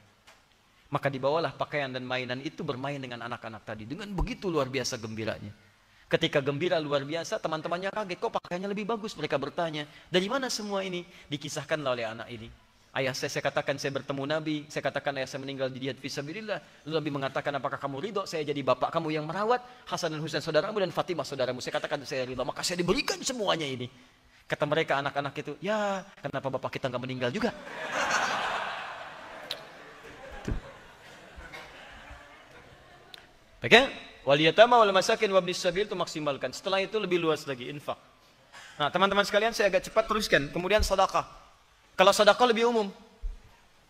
Maka dibawalah pakaian dan mainan itu, bermain dengan anak-anak tadi. Dengan begitu luar biasa gembiranya. Ketika gembira luar biasa, teman-temannya kaget, kok pakaiannya lebih bagus? Mereka bertanya, dari mana semua ini? Dikisahkanlah oleh anak ini. Ayah saya katakan saya bertemu Nabi, saya katakan ayah saya meninggal di jihad fisabilillah. Lalu Nabi mengatakan, apakah kamu ridho saya jadi bapak kamu yang merawat Hasan dan Husain saudaramu dan Fatimah saudaramu? Saya katakan saya ridho, maka saya diberikan semuanya ini. Kata mereka anak-anak itu, ya kenapa bapak kita nggak meninggal juga? Oke? Wal yatama wal masakin wabnis sabil itu maksimalkan. Setelah itu lebih luas lagi, infak. Nah, teman-teman sekalian, saya agak cepat teruskan. Kemudian sedekah. Kalau sedekah lebih umum.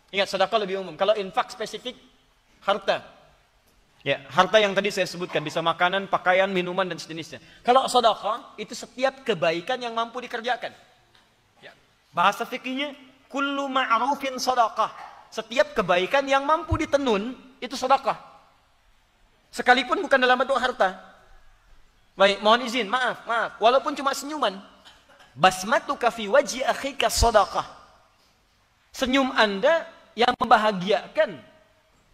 Ingat, sedekah lebih umum. Kalau infak spesifik, harta. Ya, harta yang tadi saya sebutkan, bisa makanan, pakaian, minuman dan sejenisnya. Kalau sedekah itu setiap kebaikan yang mampu dikerjakan. Ya. Bahasa fikihnya, kullu ma'rufin sedekah. Setiap kebaikan yang mampu ditenun itu sedekah. Sekalipun bukan dalam bentuk harta. Baik, mohon izin, maaf. Walaupun cuma senyuman. Basmatuka fi wajhi akhika sedekah. Senyum Anda yang membahagiakan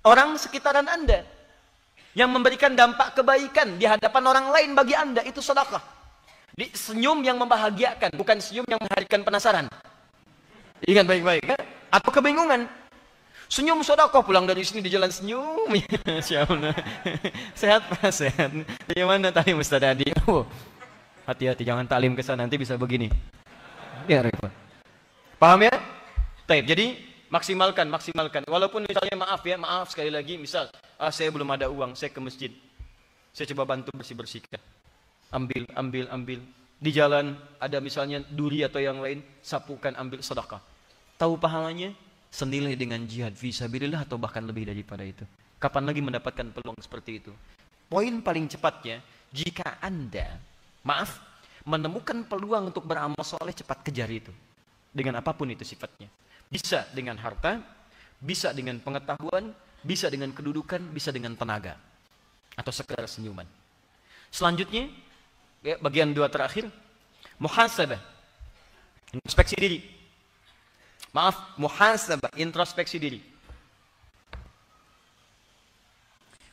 orang sekitaran Anda, yang memberikan dampak kebaikan di hadapan orang lain bagi Anda, itu sedekah. Senyum yang membahagiakan, bukan senyum yang menghadirkan penasaran. Ingat baik-baik, ya? Atau kebingungan. Senyum sedekah, pulang dari sini di jalan senyum. Insyaallah. Sehat Pak, sehat. Bagaimana tadi Ustaz Adi? Oh, hati-hati jangan taklim ke sana, nanti bisa begini. Ya, repot. Paham ya? Baik, jadi maksimalkan. Walaupun misalnya maaf sekali lagi, misal saya belum ada uang, saya ke masjid. Saya coba bantu bersih-bersihkan. Ambil. Di jalan ada misalnya duri atau yang lain, sapukan, ambil sedekah. Tahu pahalanya? Senilai dengan jihad fisabilillah atau bahkan lebih daripada itu. Kapan lagi mendapatkan peluang seperti itu? Poin paling cepatnya, jika Anda, menemukan peluang untuk beramal soleh, cepat kejar itu. Dengan apapun itu sifatnya. Bisa dengan harta, bisa dengan pengetahuan, bisa dengan kedudukan, bisa dengan tenaga. Atau sekedar senyuman. Selanjutnya, ya, bagian 2 terakhir, muhasabah. Introspeksi diri. Muhasabah, introspeksi diri.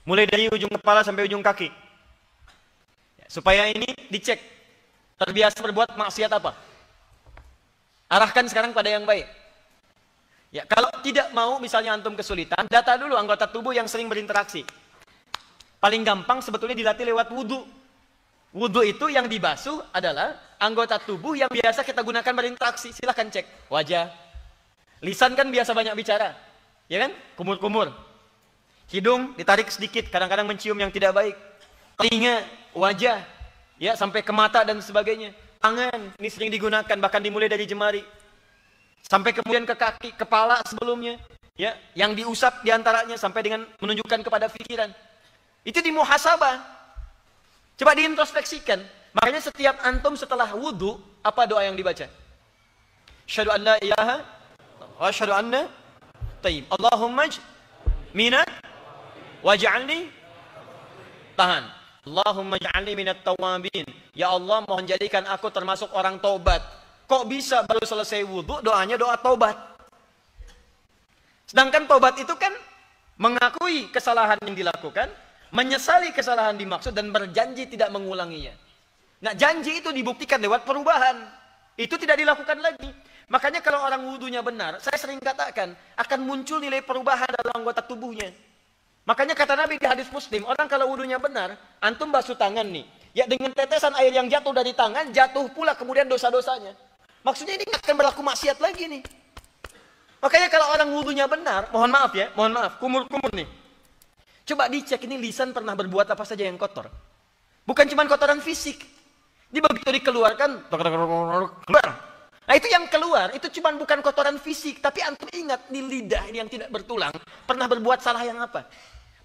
Mulai dari ujung kepala sampai ujung kaki. Ya, supaya ini dicek. Terbiasa berbuat maksiat apa? Arahkan sekarang pada yang baik. Ya, kalau tidak mau misalnya antum kesulitan, data dulu anggota tubuh yang sering berinteraksi. Paling gampang sebetulnya dilatih lewat wudu. Wudu itu yang dibasuh adalah anggota tubuh yang biasa kita gunakan berinteraksi. Silahkan cek. Wajah. Lisan kan biasa banyak bicara. Ya kan? Kumur-kumur. Hidung ditarik sedikit, kadang-kadang mencium yang tidak baik. Telinga, wajah, ya sampai ke mata dan sebagainya. Tangan, ini sering digunakan, bahkan dimulai dari jemari. Sampai kemudian ke kaki, kepala sebelumnya, ya, yang diusap diantaranya sampai dengan menunjukkan kepada pikiran. Itu dimuhasabah. Coba diintrospeksikan. Makanya setiap antum setelah wudu, apa doa yang dibaca? Asyhadu an la ilaha wa asyhadu anna tayyib. Allahumma minat waj'alni tahan. Allahumma ja'alni minat tawabin. Ya Allah, mohon jadikan aku termasuk orang taubat. Kok bisa baru selesai wudhu, doanya doa taubat? Sedangkan taubat itu kan mengakui kesalahan yang dilakukan, menyesali kesalahan dimaksud, dan berjanji tidak mengulanginya. Nah, janji itu dibuktikan lewat perubahan. Itu tidak dilakukan lagi. Makanya kalau orang wudhunya benar, saya sering katakan, akan muncul nilai perubahan dalam anggota tubuhnya. Makanya kata Nabi di hadis Muslim, orang kalau wudhunya benar, antum basuh tangan nih, ya dengan tetesan air yang jatuh dari tangan, jatuh pula kemudian dosa-dosanya. Maksudnya ini nggak akan berlaku maksiat lagi nih. Makanya kalau orang wudhunya benar, mohon maaf, kumur-kumur nih. Coba dicek ini lisan pernah berbuat apa saja yang kotor. Bukan cuma kotoran fisik. Ini begitu dikeluarkan, keluar. Nah itu yang keluar, itu cuma bukan kotoran fisik. Tapi antum ingat, nih lidah ini yang tidak bertulang, pernah berbuat salah yang apa?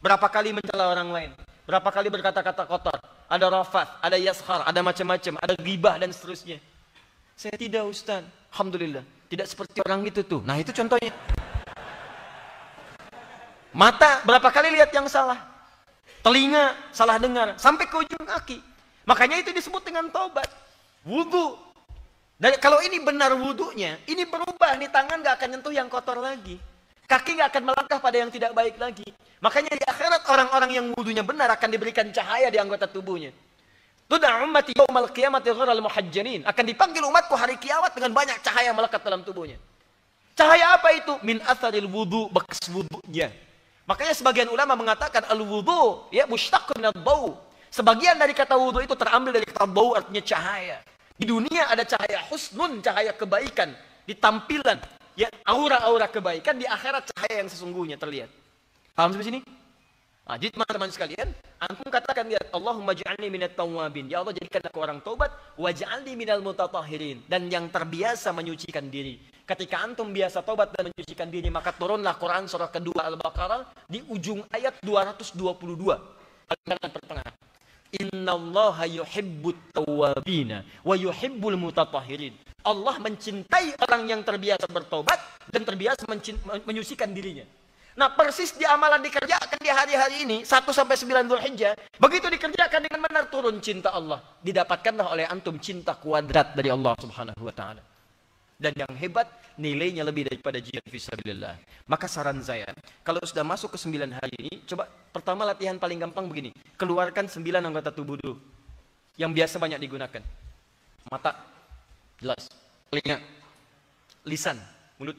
Berapa kali mencela orang lain? Berapa kali berkata-kata kotor? Ada rafath, ada yashar, ada macam-macam, ada ghibah dan seterusnya. Saya tidak, Ustaz. Alhamdulillah. Tidak seperti orang itu tuh. Nah itu contohnya. Mata, berapa kali lihat yang salah? Telinga, salah dengar. Sampai ke ujung kaki. Makanya itu disebut dengan taubat. Wudu. Dan kalau ini benar wudunya, ini berubah. Nih tangan gak akan nyentuh yang kotor lagi. Kaki gak akan melangkah pada yang tidak baik lagi. Makanya di akhirat orang-orang yang wudunya benar akan diberikan cahaya di anggota tubuhnya. Tud'a ummati yaumal qiyamati ghurral muhajjalin. Akan dipanggil umatku hari kiamat dengan banyak cahaya melekat dalam tubuhnya. Cahaya apa itu? Min atharil wudu, bekas wudunya. Makanya sebagian ulama mengatakan al-wudu ya mushtaqun minad bau. Sebagian dari kata wudu itu terambil dari kata bau, artinya cahaya. Di dunia ada cahaya husnun, cahaya kebaikan di tampilan, ya, aura-aura kebaikan. Di akhirat cahaya yang sesungguhnya terlihat. Paham sampai sini? Nah, jadi teman-teman sekalian, antum katakan, lihat, Allahumma ja'alni minat tawwabin. Ya Allah, jadikan aku orang taubat, waj'alni minal mutatahhirin, dan yang terbiasa menyucikan diri. Ketika antum biasa taubat dan menyucikan diri, maka turunlah Quran surah kedua Al-Baqarah di ujung ayat 222. Paling pertengahan. Innallaha yuhibbut tawwabina wa yuhibbul mutatahhirin. Allah mencintai orang yang terbiasa bertobat dan terbiasa menyucikan dirinya. Nah, persis di amalan dikerjakan di hari-hari ini 1 sampai 9 Dzulhijjah, begitu dikerjakan dengan benar, turun cinta Allah. Didapatkanlah oleh antum cinta kuadrat dari Allah Subhanahu wa taala. Dan yang hebat, nilainya lebih daripada jihad fisabilillah. Maka saran saya, kalau sudah masuk ke 9 hari ini, coba pertama latihan paling gampang begini. Keluarkan 9 anggota tubuh dulu. Yang biasa banyak digunakan. Mata, jelas. Telinga, lisan, mulut.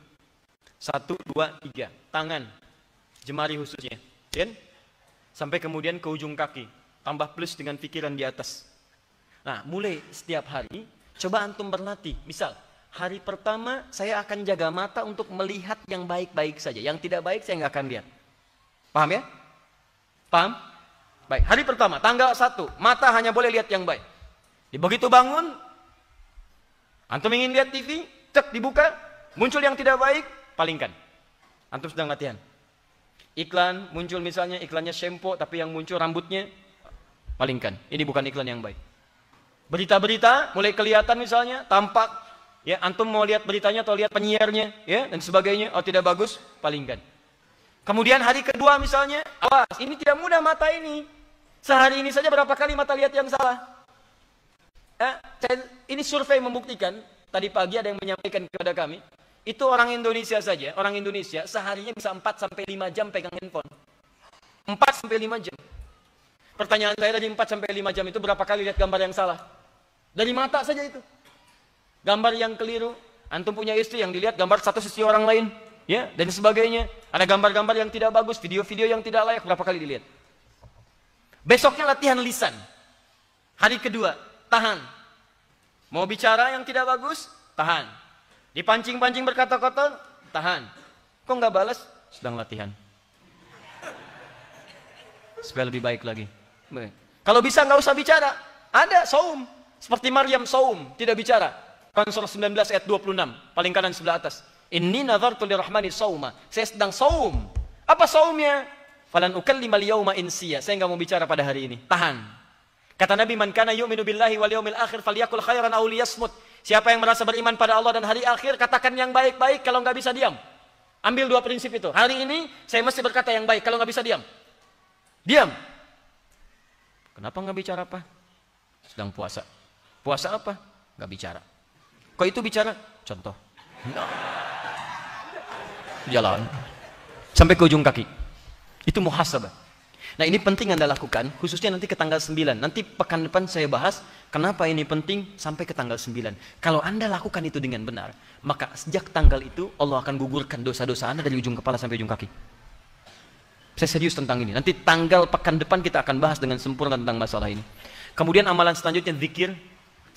1, 2, 3. Tangan, jemari khususnya. Dan sampai kemudian ke ujung kaki. Tambah plus dengan pikiran di atas. Nah, mulai setiap hari, coba antum berlatih. Misal, hari pertama saya akan jaga mata untuk melihat yang baik-baik saja. Yang tidak baik saya nggak akan lihat. Paham ya? Paham? Baik, hari pertama, tanggal 1, mata hanya boleh lihat yang baik. Begitu bangun, antum ingin lihat TV, cek dibuka, muncul yang tidak baik, palingkan. Antum sedang latihan. Iklan muncul, misalnya iklannya shampoo tapi yang muncul rambutnya, palingkan. Ini bukan iklan yang baik. Berita-berita mulai kelihatan misalnya, tampak, ya, antum mau lihat beritanya atau lihat penyiarnya, ya, dan sebagainya, oh tidak bagus, palingkan. Kemudian hari kedua misalnya, awas, ini tidak mudah mata ini. Sehari ini saja berapa kali mata lihat yang salah. Ini survei membuktikan, tadi pagi ada yang menyampaikan kepada kami, itu orang Indonesia saja, orang Indonesia seharinya bisa 4-5 jam pegang handphone. 4-5 jam. Pertanyaan saya, dari 4-5 jam itu berapa kali lihat gambar yang salah? Dari mata saja itu. Gambar yang keliru, antum punya istri yang dilihat gambar satu sisi orang lain, ya, dan sebagainya. Ada gambar-gambar yang tidak bagus, video-video yang tidak layak, berapa kali dilihat? Besoknya latihan lisan. Hari kedua, tahan. Mau bicara yang tidak bagus, tahan. Dipancing-pancing berkata-kata, tahan. Kok nggak balas? Sedang latihan. Supaya lebih baik lagi. Kalau bisa nggak usah bicara. Ada saum. Seperti Maryam saum, tidak bicara. Quran surah 19 ayat 26, paling kanan sebelah atas. Inni nazartu lirrahmani sauma. Saya sedang saum. Apa saumnya? Falan ukallimal yauma insiya. Saya nggak mau bicara pada hari ini. Tahan. Kata Nabi, man kana yu'minu billahi wal yaumil akhir falyakul khairan aw liyasmut. Siapa yang merasa beriman pada Allah dan hari akhir, katakan yang baik-baik, kalau nggak bisa diam. Ambil 2 prinsip itu. Hari ini saya mesti berkata yang baik, kalau nggak bisa diam. Diam. Kenapa nggak bicara apa? Sedang puasa. Puasa apa? Nggak bicara. Kok itu bicara? Contoh. Jalan. Sampai ke ujung kaki. Itu muhasabah. Nah, ini penting Anda lakukan, khususnya nanti ke tanggal 9. Nanti pekan depan saya bahas kenapa ini penting sampai ke tanggal 9. Kalau Anda lakukan itu dengan benar, maka sejak tanggal itu Allah akan gugurkan dosa-dosa Anda dari ujung kepala sampai ujung kaki. Saya serius tentang ini. Nanti tanggal pekan depan kita akan bahas dengan sempurna tentang masalah ini. Kemudian amalan selanjutnya zikir,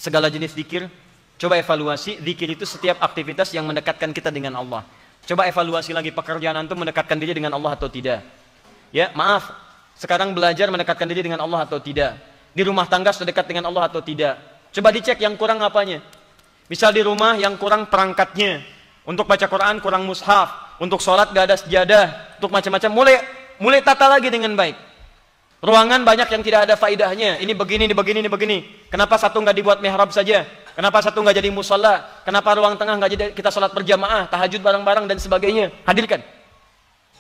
segala jenis zikir. Coba evaluasi, zikir itu setiap aktivitas yang mendekatkan kita dengan Allah. Coba evaluasi lagi pekerjaan antum mendekatkan diri dengan Allah atau tidak. Ya, maaf, sekarang belajar mendekatkan diri dengan Allah atau tidak. Di rumah tangga sudah dekat dengan Allah atau tidak. Coba dicek yang kurang apanya. Misal di rumah yang kurang perangkatnya. Untuk baca Quran kurang mushaf. Untuk sholat gak ada sejadah. Untuk macam-macam. Mulai tata lagi dengan baik. Ruangan banyak yang tidak ada faidahnya. Ini begini, ini begini, ini begini. Kenapa satu nggak dibuat mihrab saja? Kenapa satu nggak jadi musola? Kenapa ruang tengah nggak jadi kita sholat berjamaah, tahajud bareng-bareng dan sebagainya? Hadirkan.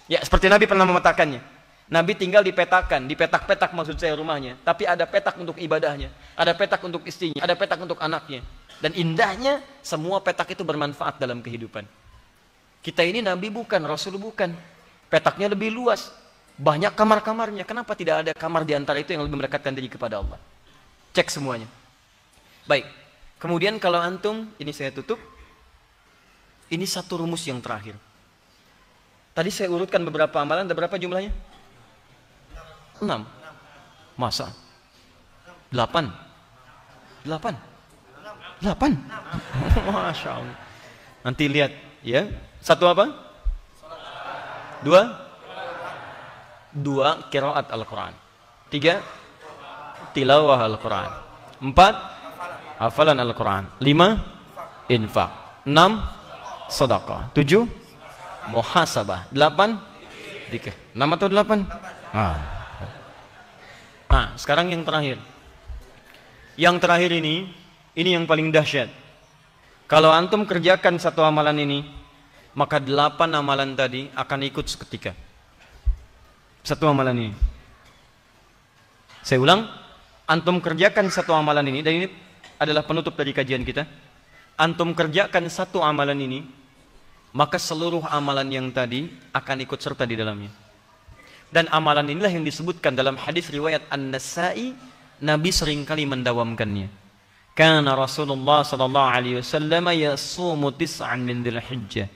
Ya, seperti Nabi pernah memetakannya. Nabi tinggal dipetakan, di petak-petak maksud saya rumahnya. Tapi ada petak untuk ibadahnya, ada petak untuk istrinya, ada petak untuk anaknya. Dan indahnya semua petak itu bermanfaat dalam kehidupan. Kita ini Nabi bukan, Rasul bukan. Petaknya lebih luas. Banyak kamar-kamarnya. Kenapa tidak ada kamar di antara itu yang lebih mendekatkan diri kepada Allah? Cek semuanya. Baik. Kemudian kalau antum, ini saya tutup. Ini satu rumus yang terakhir. Tadi saya urutkan beberapa amalan. Ada berapa jumlahnya? 6. Masa? 8. 8. Masya Allah. Nanti lihat ya. 1 apa? 2 qiraat Al-Quran. 3 tilawah Al-Quran. 4 hafalan Al-Quran. 5 infak. 6 sedekah. 7 muhasabah. 8 zikir. 6 atau 8? Nah, sekarang yang terakhir. Yang terakhir ini yang paling dahsyat. Kalau antum kerjakan satu amalan ini, maka 8 amalan tadi akan ikut seketika. Satu amalan ini. Saya ulang, antum kerjakan satu amalan ini, dan ini adalah penutup dari kajian kita. Antum kerjakan satu amalan ini, maka seluruh amalan yang tadi akan ikut serta di dalamnya. Dan amalan inilah yang disebutkan dalam hadis riwayat An-Nasa'i, Nabi seringkali mendawamkannya. Kana Rasulullah sallallahu alaihi wasallam yasumu tis'an min Dzulhijjah.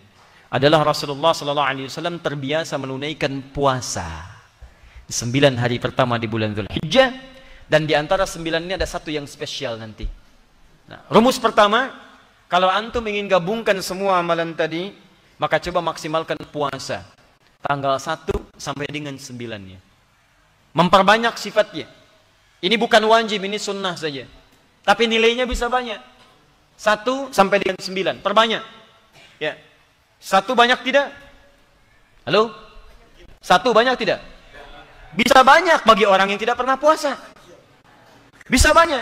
Adalah Rasulullah sallallahu alaihi wasallam terbiasa menunaikan puasa 9 hari pertama di bulan Dzulhijjah, dan di antara 9 ini ada satu yang spesial nanti. Nah, rumus pertama, kalau antum ingin gabungkan semua amalan tadi, maka coba maksimalkan puasa tanggal 1 sampai dengan 9-nya. Memperbanyak sifatnya. Ini bukan wajib, ini sunnah saja. Tapi nilainya bisa banyak. 1 sampai dengan 9, perbanyak. Ya. 1 banyak tidak? Halo? 1 banyak tidak? Bisa banyak bagi orang yang tidak pernah puasa. Bisa banyak.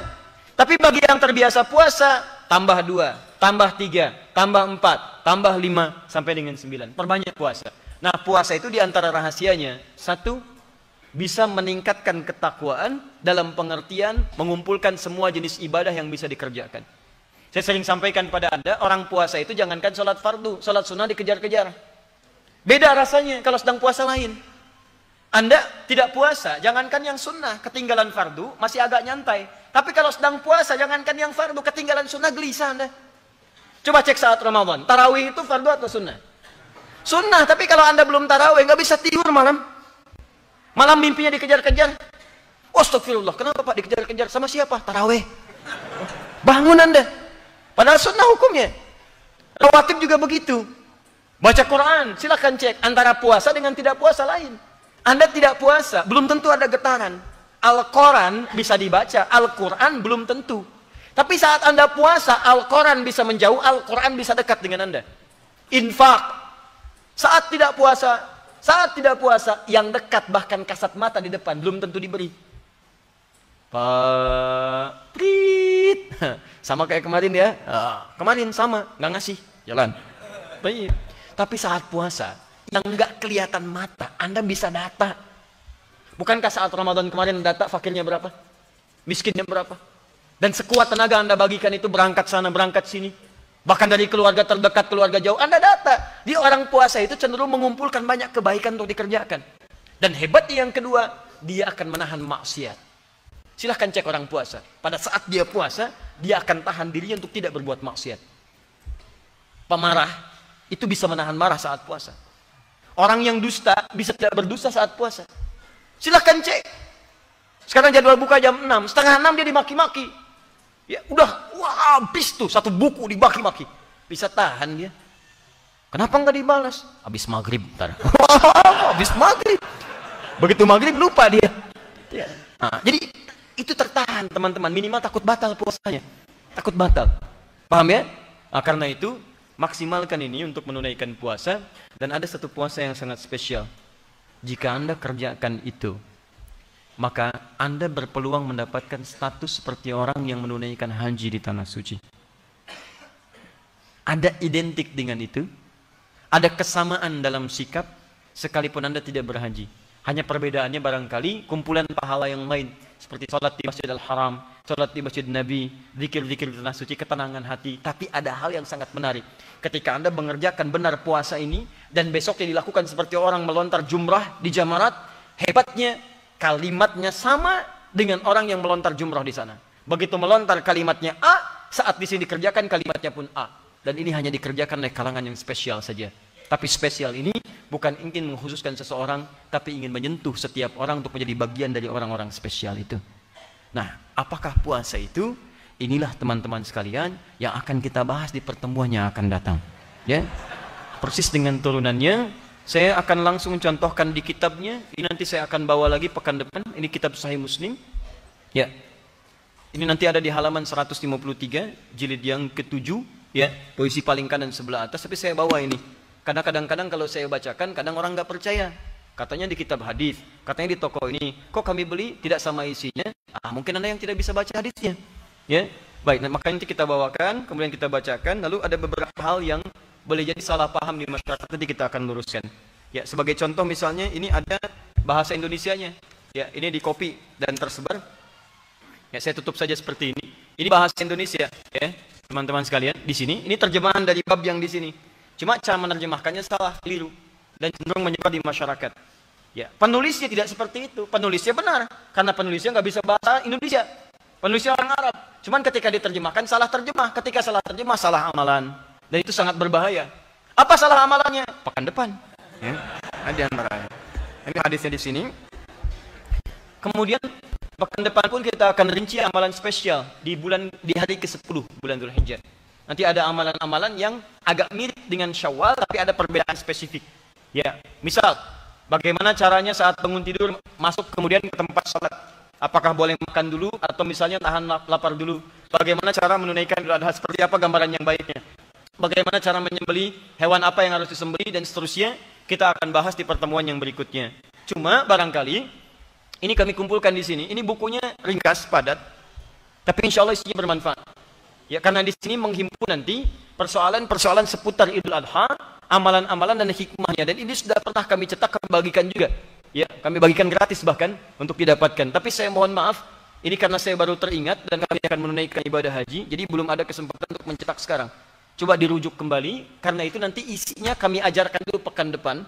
Tapi bagi yang terbiasa puasa, tambah 2, tambah 3, tambah 4, tambah 5, sampai dengan 9. Perbanyak puasa. Nah, puasa itu diantara rahasianya, 1, bisa meningkatkan ketakwaan dalam pengertian mengumpulkan semua jenis ibadah yang bisa dikerjakan. Saya sering sampaikan pada Anda, orang puasa itu jangankan sholat fardu, sholat sunnah dikejar-kejar. Beda rasanya kalau sedang puasa lain. Anda tidak puasa, jangankan yang sunnah, ketinggalan fardu masih agak nyantai. Tapi kalau sedang puasa, jangankan yang fardu, ketinggalan sunnah gelisah Anda. Coba cek saat Ramadan, tarawih itu fardu atau sunnah? Sunnah, tapi kalau Anda belum tarawih, nggak bisa tidur malam. Malam mimpinya dikejar-kejar. Astagfirullah, kenapa Pak dikejar-kejar? Sama siapa? Tarawih. Bangun Anda. Padahal sunnah hukumnya. Rawatib juga begitu. Baca Quran, silakan cek antara puasa dengan tidak puasa lain. Anda tidak puasa, belum tentu ada getaran. Al-Quran bisa dibaca, Al-Quran belum tentu. Tapi saat Anda puasa, Al-Quran bisa menjauh, Al-Quran bisa dekat dengan Anda. Infak. Saat tidak puasa, yang dekat bahkan kasat mata di depan belum tentu diberi. Pak Prit, sama kayak kemarin ya. Kemarin sama, nggak ngasih, jalan. Baik. Tapi saat puasa, yang nggak kelihatan mata, Anda bisa data. Bukankah saat Ramadan kemarin data fakirnya berapa? Miskinnya berapa? Dan sekuat tenaga Anda bagikan itu berangkat sana, berangkat sini. Bahkan dari keluarga terdekat, keluarga jauh, Anda data. Di orang puasa itu cenderung mengumpulkan banyak kebaikan untuk dikerjakan. Dan hebatnya yang kedua, dia akan menahan maksiat. Silahkan cek orang puasa. Pada saat dia puasa, dia akan tahan dirinya untuk tidak berbuat maksiat. Pemarah, itu bisa menahan marah saat puasa. Orang yang dusta, bisa tidak berdusta saat puasa. Silahkan cek. Sekarang jadwal buka jam 6, setengah 6 dia dimaki-maki. Ya udah, wah habis tuh satu buku dibaki-maki. Bisa tahan dia. Kenapa nggak dibalas? Habis maghrib ntar. Habis maghrib. Begitu maghrib lupa dia. Nah, jadi itu tertahan teman-teman. Minimal takut batal puasanya. Takut batal. Paham ya? Nah, karena itu maksimalkan ini untuk menunaikan puasa. Dan ada satu puasa yang sangat spesial. Jika Anda kerjakan itu, maka Anda berpeluang mendapatkan status seperti orang yang menunaikan haji di tanah suci. Ada identik dengan itu. Ada kesamaan dalam sikap sekalipun Anda tidak berhaji. Hanya perbedaannya barangkali kumpulan pahala yang lain. Seperti sholat di Masjidil Haram, sholat di Masjid Nabi, zikir-zikir di tanah suci, ketenangan hati. Tapi ada hal yang sangat menarik. Ketika Anda mengerjakan benar puasa ini, dan besoknya dilakukan seperti orang melontar jumrah di Jamarat, hebatnya kalimatnya sama dengan orang yang melontar jumrah di sana. Begitu melontar kalimatnya A, saat di sini dikerjakan kalimatnya pun A. Dan ini hanya dikerjakan oleh kalangan yang spesial saja. Tapi spesial ini bukan ingin mengkhususkan seseorang, tapi ingin menyentuh setiap orang untuk menjadi bagian dari orang-orang spesial itu. Nah, apakah puasa itu? inilah teman-teman sekalian yang akan kita bahas di pertemuan yang akan datang. Ya, persis dengan turunannya. Saya akan langsung contohkan di kitabnya. Ini nanti saya akan bawa lagi pekan depan. Ini kitab Sahih Muslim. Ya, ini nanti ada di halaman 153, jilid yang ke-7. Ya, posisi paling kanan sebelah atas. Tapi saya bawa ini. Karena kadang-kadang kalau saya bacakan, kadang orang nggak percaya. Katanya di kitab hadis, katanya di toko ini. Kok kami beli tidak sama isinya? Mungkin Anda yang tidak bisa baca hadisnya. Ya, baik. Nah, makanya nanti kita bawakan, kemudian kita bacakan. Lalu ada beberapa hal yang boleh jadi salah paham di masyarakat, nanti kita akan luruskan. Ya, sebagai contoh misalnya ini ada bahasa Indonesianya. Ya, ini di copy dan tersebar. Ya, saya tutup saja seperti ini. Ini bahasa Indonesia, ya, teman-teman sekalian. Di sini, ini terjemahan dari bab yang di sini. Cuma cara menerjemahkannya salah, keliru, dan cenderung menyebar di masyarakat. Ya, penulisnya tidak seperti itu. Penulisnya benar, karena penulisnya nggak bisa bahasa Indonesia. Penulisnya orang Arab. Cuman ketika diterjemahkan salah terjemah. Ketika salah terjemah salah amalan. Dan itu sangat berbahaya. Apa salah amalannya? Pekan depan. Ya, ada antaranya. Ini hadisnya di sini. Kemudian pekan depan pun kita akan rinci amalan spesial di hari ke-10 bulan Dzulhijjah. Nanti ada amalan-amalan yang agak mirip dengan Syawal tapi ada perbedaan spesifik. Ya, misal bagaimana caranya saat bangun tidur masuk kemudian ke tempat salat? Apakah boleh makan dulu atau misalnya tahan lapar dulu? Bagaimana cara menunaikan Idul Adha? Seperti apa gambaran yang baiknya? Bagaimana cara menyembelih, hewan apa yang harus disembelih, dan seterusnya kita akan bahas di pertemuan yang berikutnya. Cuma barangkali ini kami kumpulkan di sini. Ini bukunya ringkas, padat, tapi insya Allah isinya bermanfaat. Ya, karena di sini menghimpun nanti persoalan-persoalan seputar Idul Adha, amalan-amalan dan hikmahnya. Dan ini sudah pernah kami cetak, kami bagikan juga. Ya, kami bagikan gratis bahkan untuk didapatkan. Tapi saya mohon maaf, ini karena saya baru teringat dan kami akan menunaikan ibadah haji, jadi belum ada kesempatan untuk mencetak sekarang. Coba dirujuk kembali, karena itu nanti isinya kami ajarkan dulu pekan depan,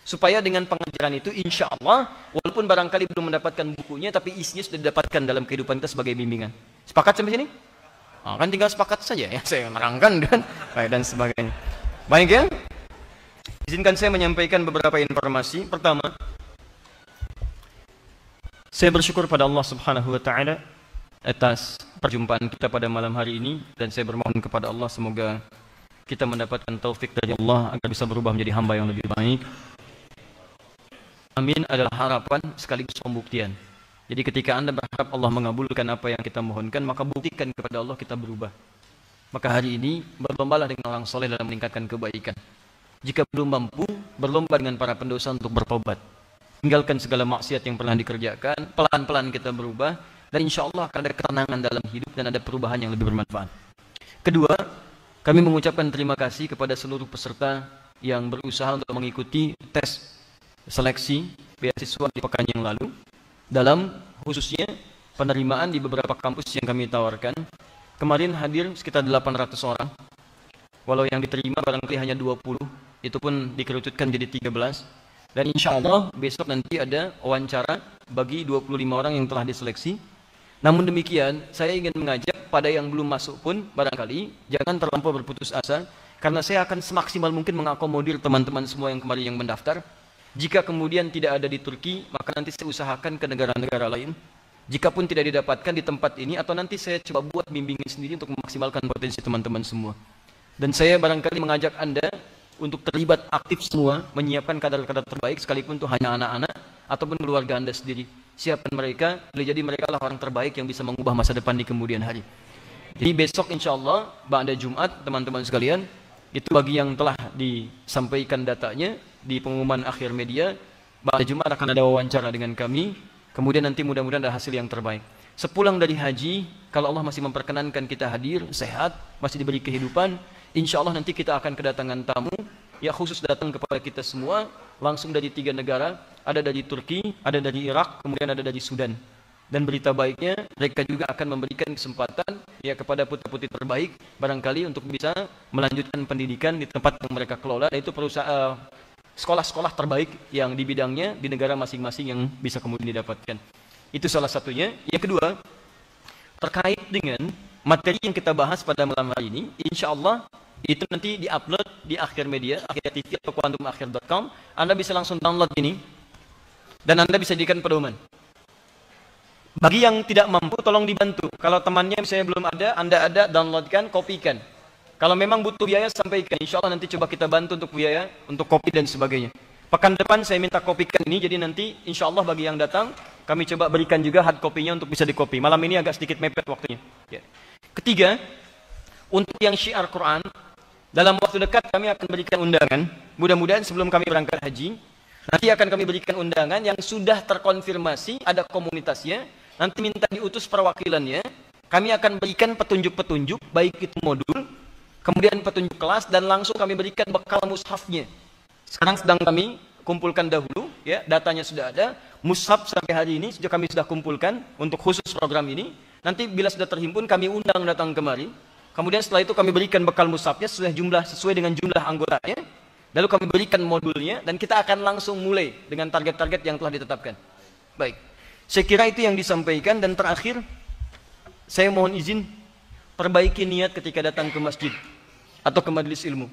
supaya dengan pengajaran itu insya Allah, walaupun barangkali belum mendapatkan bukunya, tapi isinya sudah didapatkan dalam kehidupan kita sebagai bimbingan. Sepakat sampai sini? Kan tinggal sepakat saja ya, saya nerangkan dan sebagainya. Baik ya, izinkan saya menyampaikan beberapa informasi. Pertama, saya bersyukur pada Allah Subhanahu wa Ta'ala atas perjumpaan kita pada malam hari ini, dan saya bermohon kepada Allah semoga kita mendapatkan taufik dari Allah agar bisa berubah menjadi hamba yang lebih baik. Amin adalah harapan sekaligus pembuktian. Jadi ketika Anda berharap Allah mengabulkan apa yang kita mohonkan, maka buktikan kepada Allah kita berubah. Maka hari ini berlombalah dengan orang soleh dalam meningkatkan kebaikan. Jika belum mampu, berlomba dengan para pendosa untuk bertobat. Tinggalkan segala maksiat yang pernah dikerjakan, pelan-pelan kita berubah. Dan insya Allah akan ada ketenangan dalam hidup dan ada perubahan yang lebih bermanfaat. Kedua, kami mengucapkan terima kasih kepada seluruh peserta yang berusaha untuk mengikuti tes seleksi beasiswa di pekan yang lalu. Dalam khususnya penerimaan di beberapa kampus yang kami tawarkan. Kemarin hadir sekitar 800 orang. Walau yang diterima barangkali hanya 20, itu pun dikerucutkan jadi 13. Dan insya Allah besok nanti ada wawancara bagi 25 orang yang telah diseleksi. Namun demikian, saya ingin mengajak pada yang belum masuk pun, barangkali jangan terlampau berputus asa, karena saya akan semaksimal mungkin mengakomodir teman-teman semua yang kemarin yang mendaftar. Jika kemudian tidak ada di Turki, maka nanti saya usahakan ke negara-negara lain. Jikapun tidak didapatkan di tempat ini, atau nanti saya coba buat bimbingan sendiri untuk memaksimalkan potensi teman-teman semua. Dan saya barangkali mengajak Anda untuk terlibat aktif semua, menyiapkan kadar-kadar terbaik, sekalipun itu hanya anak-anak, ataupun keluarga Anda sendiri. Siapkan mereka, boleh jadi mereka lah orang terbaik yang bisa mengubah masa depan di kemudian hari. Jadi besok insya Allah, pada Jumat, teman-teman sekalian, itu bagi yang telah disampaikan datanya di pengumuman akhir media, pada Jumat akan ada wawancara dengan kami, kemudian nanti mudah-mudahan ada hasil yang terbaik. Sepulang dari haji, kalau Allah masih memperkenankan kita hadir, sehat, masih diberi kehidupan, insya Allah nanti kita akan kedatangan tamu, ya khusus datang kepada kita semua, langsung dari 3 negara, ada dari Turki, ada dari Irak, kemudian ada dari Sudan. Dan berita baiknya, mereka juga akan memberikan kesempatan ya kepada putra-putri terbaik barangkali untuk bisa melanjutkan pendidikan di tempat yang mereka kelola, yaitu perusahaan sekolah-sekolah terbaik yang di bidangnya di negara masing-masing yang bisa kemudian didapatkan. Itu salah satunya. Yang kedua, terkait dengan materi yang kita bahas pada malam hari ini, insya Allah itu nanti diupload di Akhir Media, Akhir TV atau quantumakhir.com. Anda bisa langsung download ini dan Anda bisa jadikan pedoman. Bagi yang tidak mampu, tolong dibantu. Kalau temannya misalnya belum ada, Anda ada, downloadkan, kopikan. Kalau memang butuh biaya, sampaikan. Insya Allah nanti coba kita bantu untuk biaya, untuk kopi dan sebagainya. Pekan depan saya minta kopikan ini, jadi nanti insya Allah bagi yang datang, kami coba berikan juga hard copy-nya untuk bisa dikopi. Malam ini agak sedikit mepet waktunya. Ya. Ketiga, untuk yang syiar Quran, dalam waktu dekat kami akan berikan undangan. Mudah-mudahan sebelum kami berangkat haji, nanti akan kami berikan undangan yang sudah terkonfirmasi, ada komunitasnya. Nanti minta diutus perwakilannya. Kami akan berikan petunjuk-petunjuk, baik itu modul, kemudian petunjuk kelas, dan langsung kami berikan bekal mushafnya. Sekarang sedang kami kumpulkan dahulu, ya, datanya sudah ada. Mushaf sampai hari ini sudah kami kumpulkan untuk khusus program ini. Nanti bila sudah terhimpun kami undang datang kemari. Kemudian setelah itu kami berikan bekal mushafnya sesuai dengan jumlah anggotanya. Lalu kami berikan modulnya dan kita akan langsung mulai dengan target-target yang telah ditetapkan. Baik. Saya kira itu yang disampaikan, dan terakhir saya mohon izin perbaiki niat ketika datang ke masjid atau ke majelis ilmu.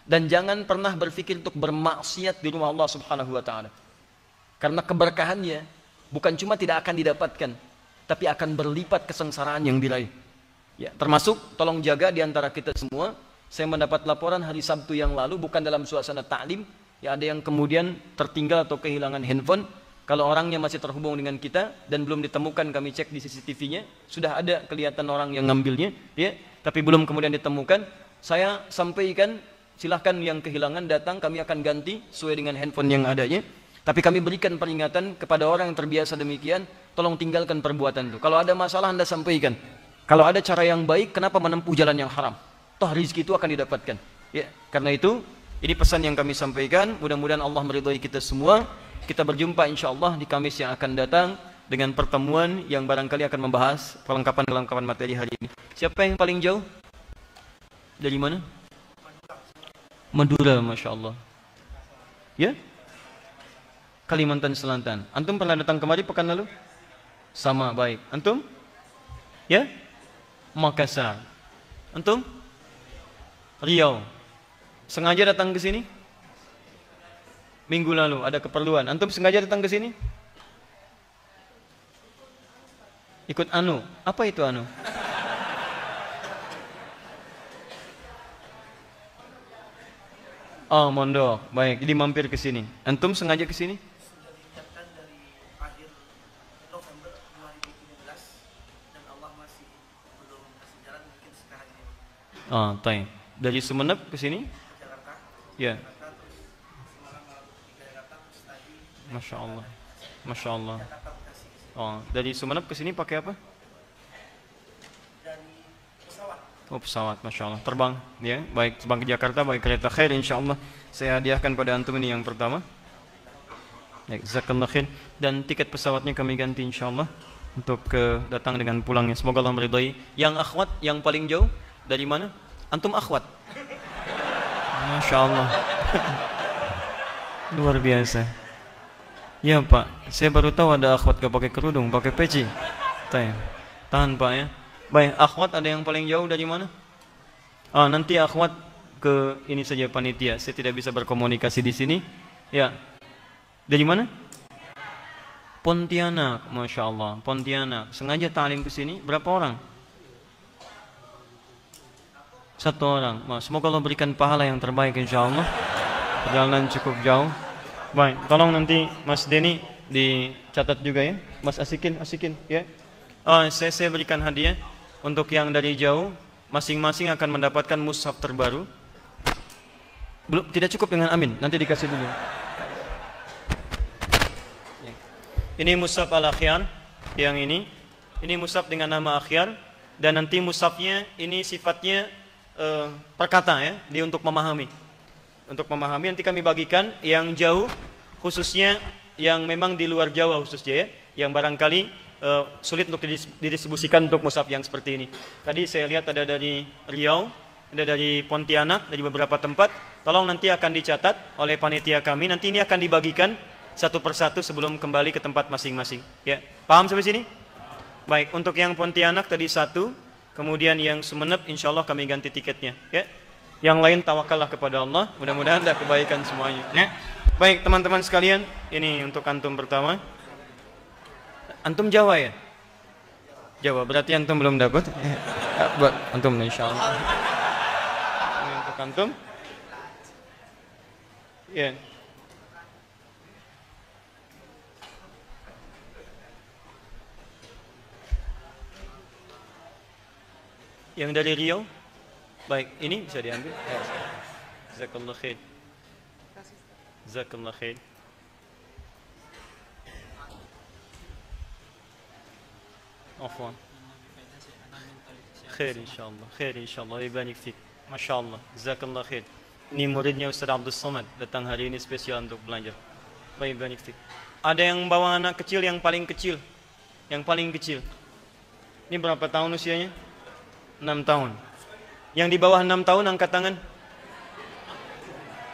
Dan jangan pernah berpikir untuk bermaksiat di rumah Allah Subhanahu wa taala. Karena keberkahannya bukan cuma tidak akan didapatkan, tapi akan berlipat kesengsaraan yang diraih. Ya, termasuk tolong jaga di antara kita semua. Saya mendapat laporan hari Sabtu yang lalu, bukan dalam suasana ta'lim, ya, ada yang kemudian tertinggal atau kehilangan handphone. Kalau orangnya masih terhubung dengan kita dan belum ditemukan, kami cek di CCTV-nya, sudah ada kelihatan orang yang ngambilnya, ya, tapi belum kemudian ditemukan. Saya sampaikan, silahkan yang kehilangan datang, kami akan ganti sesuai dengan handphone yang adanya. Tapi kami berikan peringatan kepada orang yang terbiasa demikian, tolong tinggalkan perbuatan itu. Kalau ada masalah Anda sampaikan. Kalau ada cara yang baik, kenapa menempuh jalan yang haram? Toh rezeki itu akan didapatkan. Ya, karena itu ini pesan yang kami sampaikan. Mudah-mudahan Allah meridhai kita semua. Kita berjumpa insya Allah di Kamis yang akan datang dengan pertemuan yang barangkali akan membahas perlengkapan materi hari ini. Siapa yang paling jauh? Dari mana? Madura, Masya Allah. Ya? Kalimantan Selatan. Antum pernah datang kemari pekan lalu? Sama, baik. Antum? Ya? Makassar. Antum? Riau. Sengaja datang ke sini? Minggu lalu ada keperluan. Antum sengaja datang ke sini? Ikut anu. Apa itu anu? Oh, mondok. Baik, jadi mampir ke sini. Antum sengaja ke sini? Oh, tayyib. Dari Sumeneb ke sini? Ya. Masya Allah. Masya Allah. Oh, dari Sumeneb ke sini pakai apa? Oh, pesawat, Masya Allah. Terbang, ya. Baik, terbang ke Jakarta, baik kereta khair, insya Allah. Saya hadiahkan pada antum ini yang pertama. Baik, jazakallah khair. Dan tiket pesawatnya kami ganti, insya Allah, untuk datang dengan pulangnya. Semoga Allah meridhai. Yang akhwat, yang paling jauh, dari mana? Antum akhwat. Masya Allah. Luar biasa. Ya Pak, saya baru tahu ada akhwat gak pakai kerudung, pakai peci. Tahan Pak ya. Baik, akhwat ada yang paling jauh dari mana? Nanti akhwat ke ini saja panitia. Saya tidak bisa berkomunikasi di sini. Ya. Dari mana? Pontianak, Masya Allah. Pontianak. Sengaja ta'lim ke sini. Berapa orang? 1 orang. Semoga Allah berikan pahala yang terbaik insya Allah. Perjalanan cukup jauh. Baik, tolong nanti Mas Denny dicatat juga ya. Mas Asikin ya. Saya berikan hadiah untuk yang dari jauh. Masing-masing akan mendapatkan mushaf terbaru. Belum, tidak cukup dengan amin. Nanti dikasih dulu. Ini mushaf Al-Akhyar yang ini. Ini mushaf dengan nama Akhyar. Dan nanti mushafnya ini sifatnya perkata ya, dia untuk memahami. Untuk memahami nanti kami bagikan yang jauh, khususnya yang memang di luar Jawa khususnya ya, yang barangkali sulit untuk didistribusikan untuk mushaf yang seperti ini. Tadi saya lihat ada dari Riau, ada dari Pontianak, dari beberapa tempat. Tolong nanti akan dicatat oleh panitia kami. Nanti ini akan dibagikan satu persatu sebelum kembali ke tempat masing-masing. Ya, paham sampai sini? Baik, untuk yang Pontianak tadi 1. Kemudian yang Sumeneb insya Allah kami ganti tiketnya ya. Yang lain tawakallah kepada Allah. Mudah-mudahan ada kebaikan semuanya ya. Baik teman-teman sekalian, ini untuk antum pertama. Antum Jawa ya? Jawa. Berarti antum belum dapat. Buat antum insyaallah. Ini untuk antum. Ya. Yang dari Riau? Baik, ini bisa diambil. Jazakallah khair. Jazakallah khair. Afwan. Khair insyaallah. Khair insyaallah. Ibarik fik. Masyaallah. Jazakallah khair. Ini muridnya Ustaz Abdul Somad datang hari ini spesial untuk belajar. Baik, ibarik fik. Ada yang bawa anak kecil yang paling kecil. Yang paling kecil. Ini berapa tahun usianya? 6 tahun. Yang di bawah 6 tahun angkat tangan.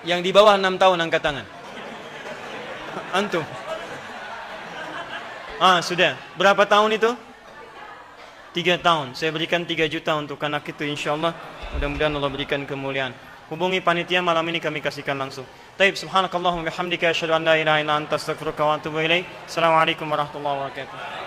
Yang di bawah 6 tahun angkat tangan. Antum. Sudah. Berapa tahun itu? 3 tahun. Saya berikan 3 juta untuk anak itu insyaallah. Mudah-mudahan Allah berikan kemuliaan. Hubungi panitia malam ini kami kasihkan langsung. Taib, subhanakallahumma bihamdika asyhadu an la ilaha illa anta astaghfiruka wa atubu ilaik. Assalamualaikum warahmatullahi wabarakatuh.